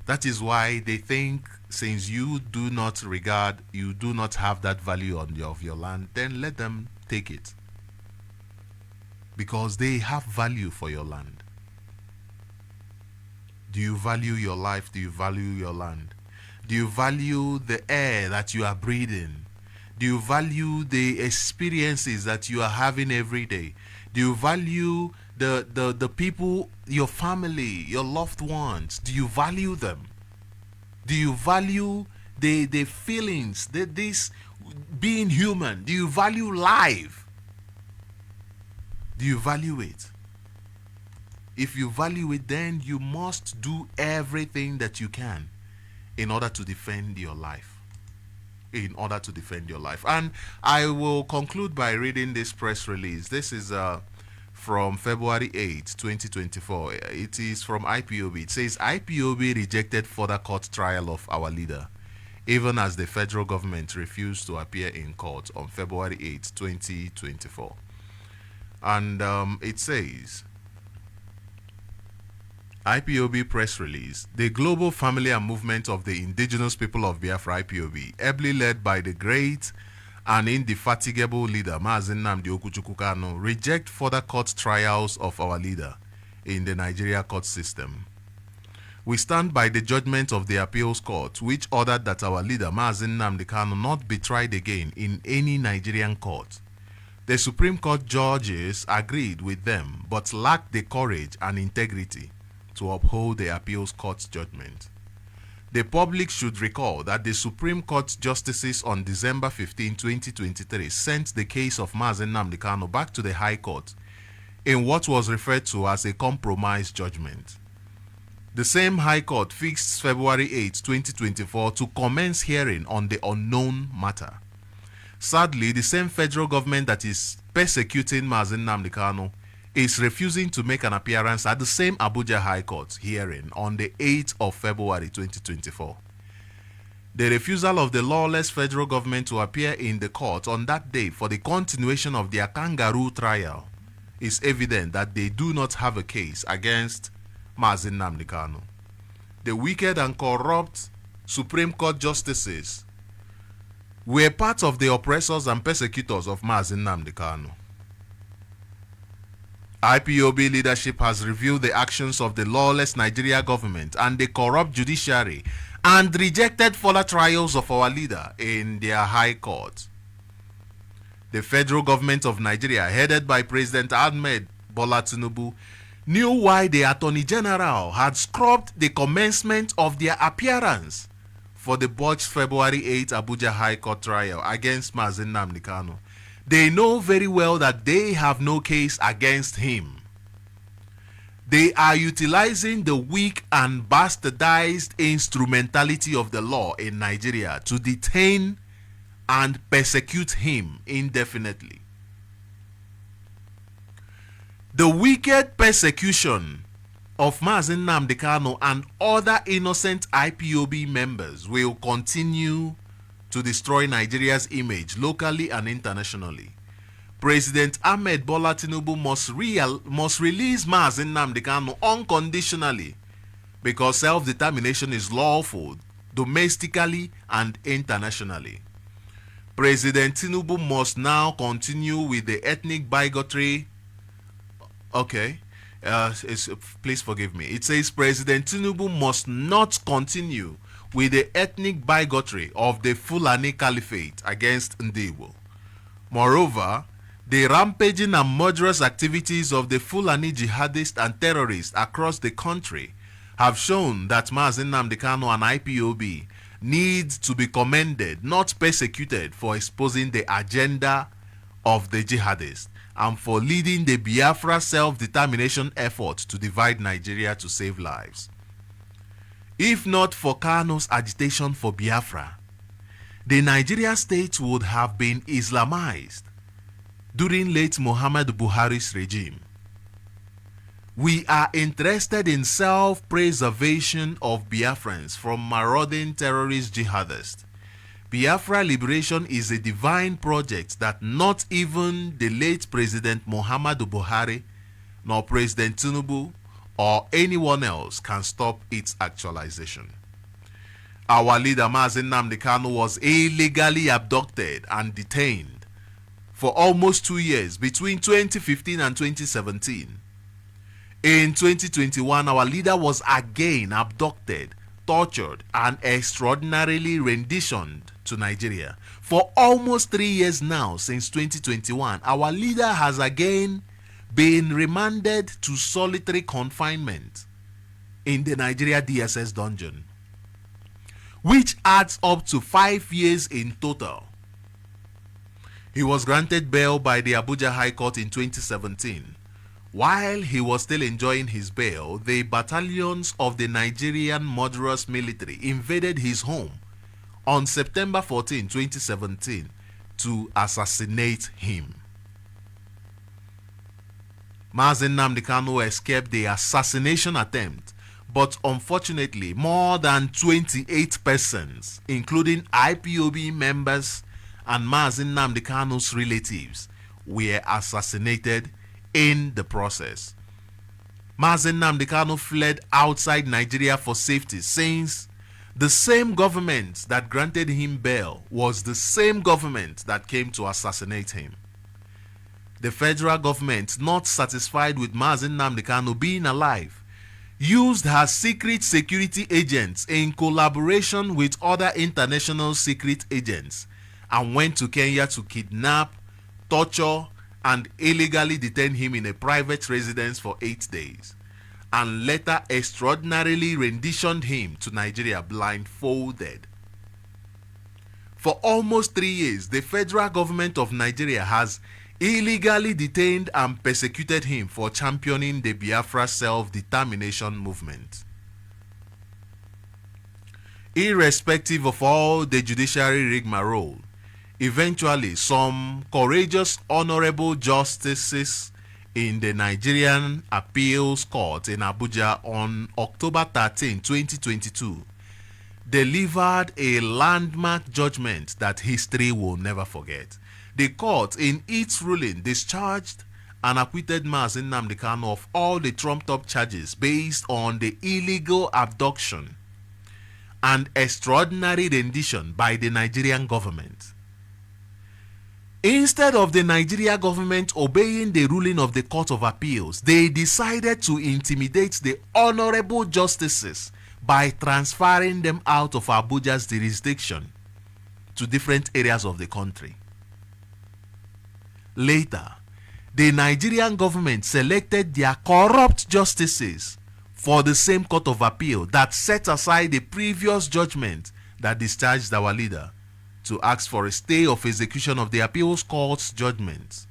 That is why they think, since you do not have that value of your land, then let them take it. Because they have value for your land. Do you value your life? Do you value your land? Do you value the air that you are breathing? Do you value the experiences that you are having every day? Do you value the people, your family, your loved ones? Do you value them? Do you value the feelings, this being human? Do you value life? Do you value it? If you value it, then you must do everything that you can in order to defend your life. In order to defend your life. And I will conclude by reading this press release. This is from February 8, 2024. It is from IPOB. It says, IPOB rejected further court trial of our leader, even as the federal government refused to appear in court on February 8, 2024. And it says, IPOB press release. The global family and movement of the indigenous people of Biafra, IPOB, ably led by the great and indefatigable leader Mazi Nnamdi Okuchukwu Kanu, reject further court trials of our leader in the Nigeria court system. We stand by the judgment of the appeals court, which ordered that our leader Mazi Nnamdi Kanu not be tried again in any Nigerian court. The Supreme Court judges agreed with them but lacked the courage and integrity to uphold the appeals court's judgment. The public should recall that the Supreme Court justices on December 15, 2023 sent the case of Mazi Nnamdi Kanu back to the High Court in what was referred to as a compromise judgment. The same High Court fixed February 8, 2024 to commence hearing on the unknown matter. Sadly, the same federal government that is persecuting Mazi Nnamdi Kanu is refusing to make an appearance at the same Abuja High Court hearing on the 8th of February 2024. The refusal of the lawless federal government to appear in the court on that day for the continuation of their kangaroo trial is evident that they do not have a case against Mazi Nnamdi Kanu. The wicked and corrupt Supreme Court justices were part of the oppressors and persecutors of Mazi Nnamdi Kanu. IPOB leadership has reviewed the actions of the lawless Nigeria government and the corrupt judiciary and rejected further trials of our leader in their high court. The federal government of Nigeria, headed by President Ahmed Bola Tinubu, knew why the Attorney General had scrubbed the commencement of their appearance for the botched February 8 Abuja High Court trial against Mazi Nnamdi Kanu. They know very well that they have no case against him. They are utilizing the weak and bastardized instrumentality of the law in Nigeria to detain and persecute him indefinitely. The wicked persecution of Mazi Nnamdi Kanu and other innocent IPOB members will continue to destroy Nigeria's image locally and internationally. President Ahmed Bola Tinubu must release Mazi Nnamdi Kanu unconditionally because self-determination is lawful domestically and internationally. President Tinubu must now continue with the ethnic bigotry. Please forgive me. It says President Tinubu must not continue with the ethnic bigotry of the Fulani Caliphate against Ndiwo. Moreover, the rampaging and murderous activities of the Fulani jihadists and terrorists across the country have shown that Mazi Nnamdi Kanu and IPOB need to be commended, not persecuted, for exposing the agenda of the jihadists and for leading the Biafra self-determination effort to divide Nigeria to save lives. If not for Kanu's agitation for Biafra, the Nigeria state would have been Islamized during late Muhammad Buhari's regime. We are interested in self-preservation of Biafrans from marauding terrorist jihadists. Biafra liberation is a divine project that not even the late President Muhammadu Buhari, nor President Tinubu, or anyone else can stop its actualization. Our leader Mazi Nnamdi Kanu was illegally abducted and detained for almost 2 years between 2015 and 2017. In 2021, our leader was again abducted, tortured, and extraordinarily renditioned to Nigeria. For almost 3 years now, since 2021, our leader has again been remanded to solitary confinement in the Nigeria DSS dungeon, which adds up to 5 years in total. He was granted bail by the Abuja High Court in 2017. While he was still enjoying his bail, the battalions of the Nigerian murderous military invaded his home on September 14, 2017 to assassinate him. Mazi Nnamdi Kanu escaped the assassination attempt, but unfortunately more than 28 persons, including IPOB members and Mazi Nnamdi Kanu's relatives, were assassinated in the process. Mazi Nnamdi Kanu fled outside Nigeria for safety, since the same government that granted him bail was the same government that came to assassinate him. The federal government, not satisfied with Mazi Nnamdi Kanu being alive, used her secret security agents in collaboration with other international secret agents and went to Kenya to kidnap, torture, and illegally detain him in a private residence for 8 days, and later extraordinarily renditioned him to Nigeria blindfolded. For almost 3 years, the federal government of Nigeria has illegally detained and persecuted him for championing the Biafra self-determination movement. Irrespective of all the judiciary rigmarole, eventually some courageous honorable justices in the Nigerian Appeals Court in Abuja on October 13, 2022, delivered a landmark judgment that history will never forget. The court, in its ruling, discharged and acquitted Mazi Nnamdi Kanu of all the trumped-up charges based on the illegal abduction and extraordinary rendition by the Nigerian government. Instead of the Nigeria government obeying the ruling of the Court of Appeals, they decided to intimidate the honorable justices by transferring them out of Abuja's jurisdiction to different areas of the country. Later, the Nigerian government selected their corrupt justices for the same Court of Appeal that set aside the previous judgment that discharged our leader, to ask for a stay of execution of the appeals court's judgment.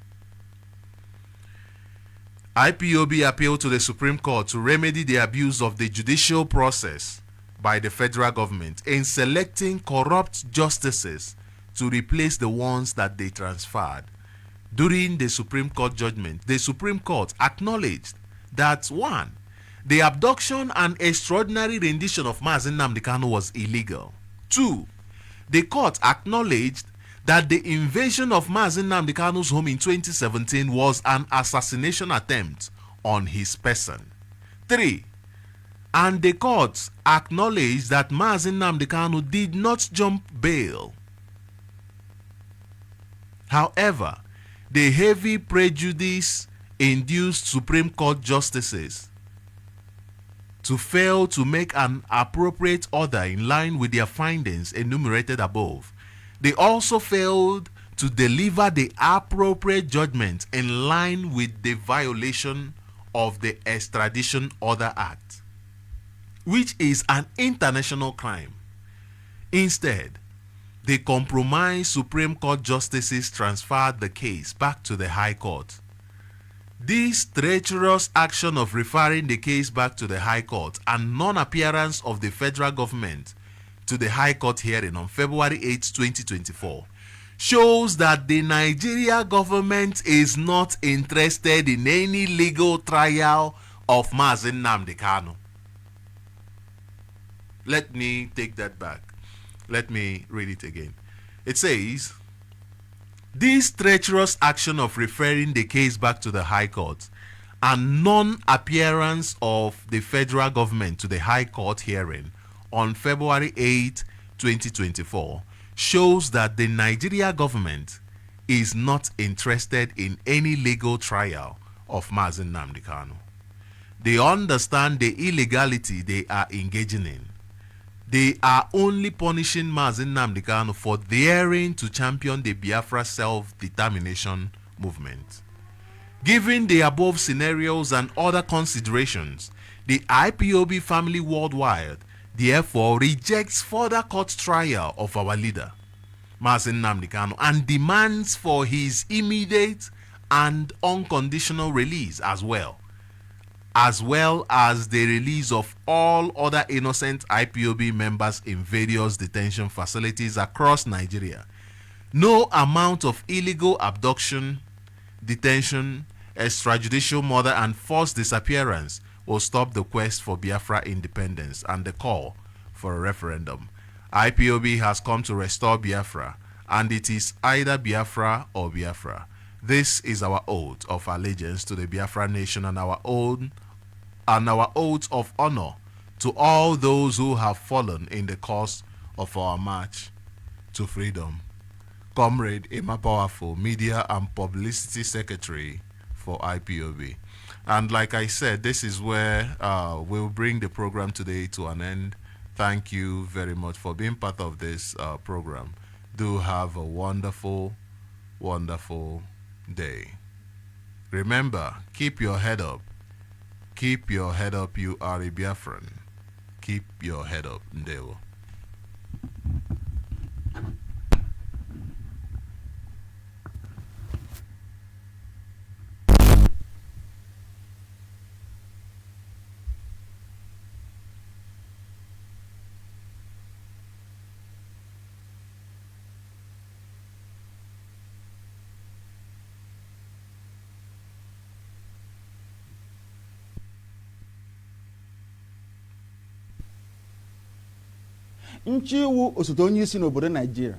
IPOB appealed to the Supreme Court to remedy the abuse of the judicial process by the federal government in selecting corrupt justices to replace the ones that they transferred. During the Supreme Court judgment, the Supreme Court acknowledged that 1. The abduction and extraordinary rendition of Mazi Nnamdi Kanu was illegal. 2. The court acknowledged that the invasion of Mazi Nnamdi Kanu's home in 2017 was an assassination attempt on his person. 3. And the court acknowledged that Mazi Nnamdi Kanu did not jump bail. However, the heavy prejudice induced Supreme Court justices to fail to make an appropriate order in line with their findings enumerated above. They also failed to deliver the appropriate judgment in line with the violation of the Extradition Order Act, which is an international crime. Instead, the compromised Supreme Court justices transferred the case back to the High Court. This treacherous action of referring the case back to the High Court and non-appearance of the federal government to the High Court hearing on February 8, 2024 shows that the Nigeria government is not interested in any legal trial of Mazi Nnamdi Kanu. Let me take that back. Let me read it again. It says, this treacherous action of referring the case back to the High Court and non-appearance of the federal government to the High Court hearing on February 8, 2024 shows that the Nigeria government is not interested in any legal trial of Mazi Nnamdi Kanu. They understand the illegality they are engaging in. They are only punishing Mazi Nnamdi Kanu for daring to champion the Biafra self-determination movement. Given the above scenarios and other considerations, the IPOB family worldwide therefore rejects further court trial of our leader, Mazi Nnamdi Kanu, and demands for his immediate and unconditional release as well as the release of all other innocent IPOB members in various detention facilities across Nigeria. No amount of illegal abduction, detention, extrajudicial murder, and forced disappearance will stop the quest for Biafra independence and the call for a referendum. IPOB has come to restore Biafra, and it is either Biafra or Biafra. This is our oath of allegiance to the Biafra nation and our and our oath of honor to all those who have fallen in the course of our march to freedom. Comrade Emma Powerful, Media and Publicity Secretary for IPOB. And like I said, this is where we'll bring the program today to an end. Thank you very much for being part of this program. Do have a wonderful, wonderful day. Remember, keep your head up. Keep your head up, you are a Biafran. Keep your head up, Ndewo. nchi iwu osote onye isi n'obodo Naijiria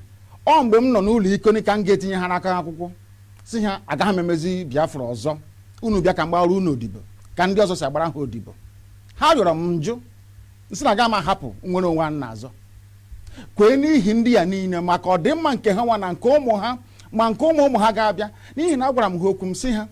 ọ mgbe m nọ n'ụlọ ikoni ka m ga-etinye ha n'aka akwụkwọ si ha agaghị m emezi Biafra ọzọ, unu bịa ka mgbara unu odibo ka ndị ọzọ si agbara ha odibo. Ha rịọrọ m njụ nsị na aga m ahapụ nwere onwe m n'azọ kwee n'ihi ndị ya niile maka ọdịmma nke ha nwa na nke ụmụ ha ma nke ụmụ ha ga-abịa, n'ihi na agwara m ha okwu m si ha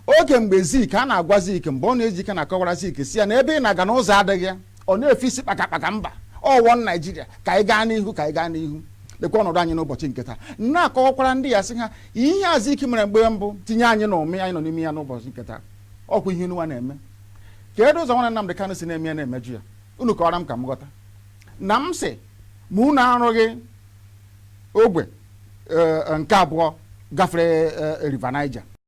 oge mgbe Zik a na-agwa Zik mgbe ọ na-eji ike na-akọwara Zik si ya na ebe ị na-aga n'ụzọ adịghị ya, ọ na-efe isi kpakakpaka mba ọwọ Naijiria ka anyị gaa n'ihu ka anyị gaa n'ihu. Lekwa ọnọdụ anyị n'ụbọchị nke taa na-akọwakwara ndị ya sị ha ihe azụ ike mere mgbe mbụ tinye anyị n'ụmị anyị nọ n'ime ya n'ụbọchị nke taa ọkwa ihe nwa na-eme ka edo ụzọ nwanne Nnamdị Kanụ si na-eme ya na-emeju ya. Unu kọwara m ka m ghọta na m sị ma unu arụghị ogbe nke abụọ gafere River Niger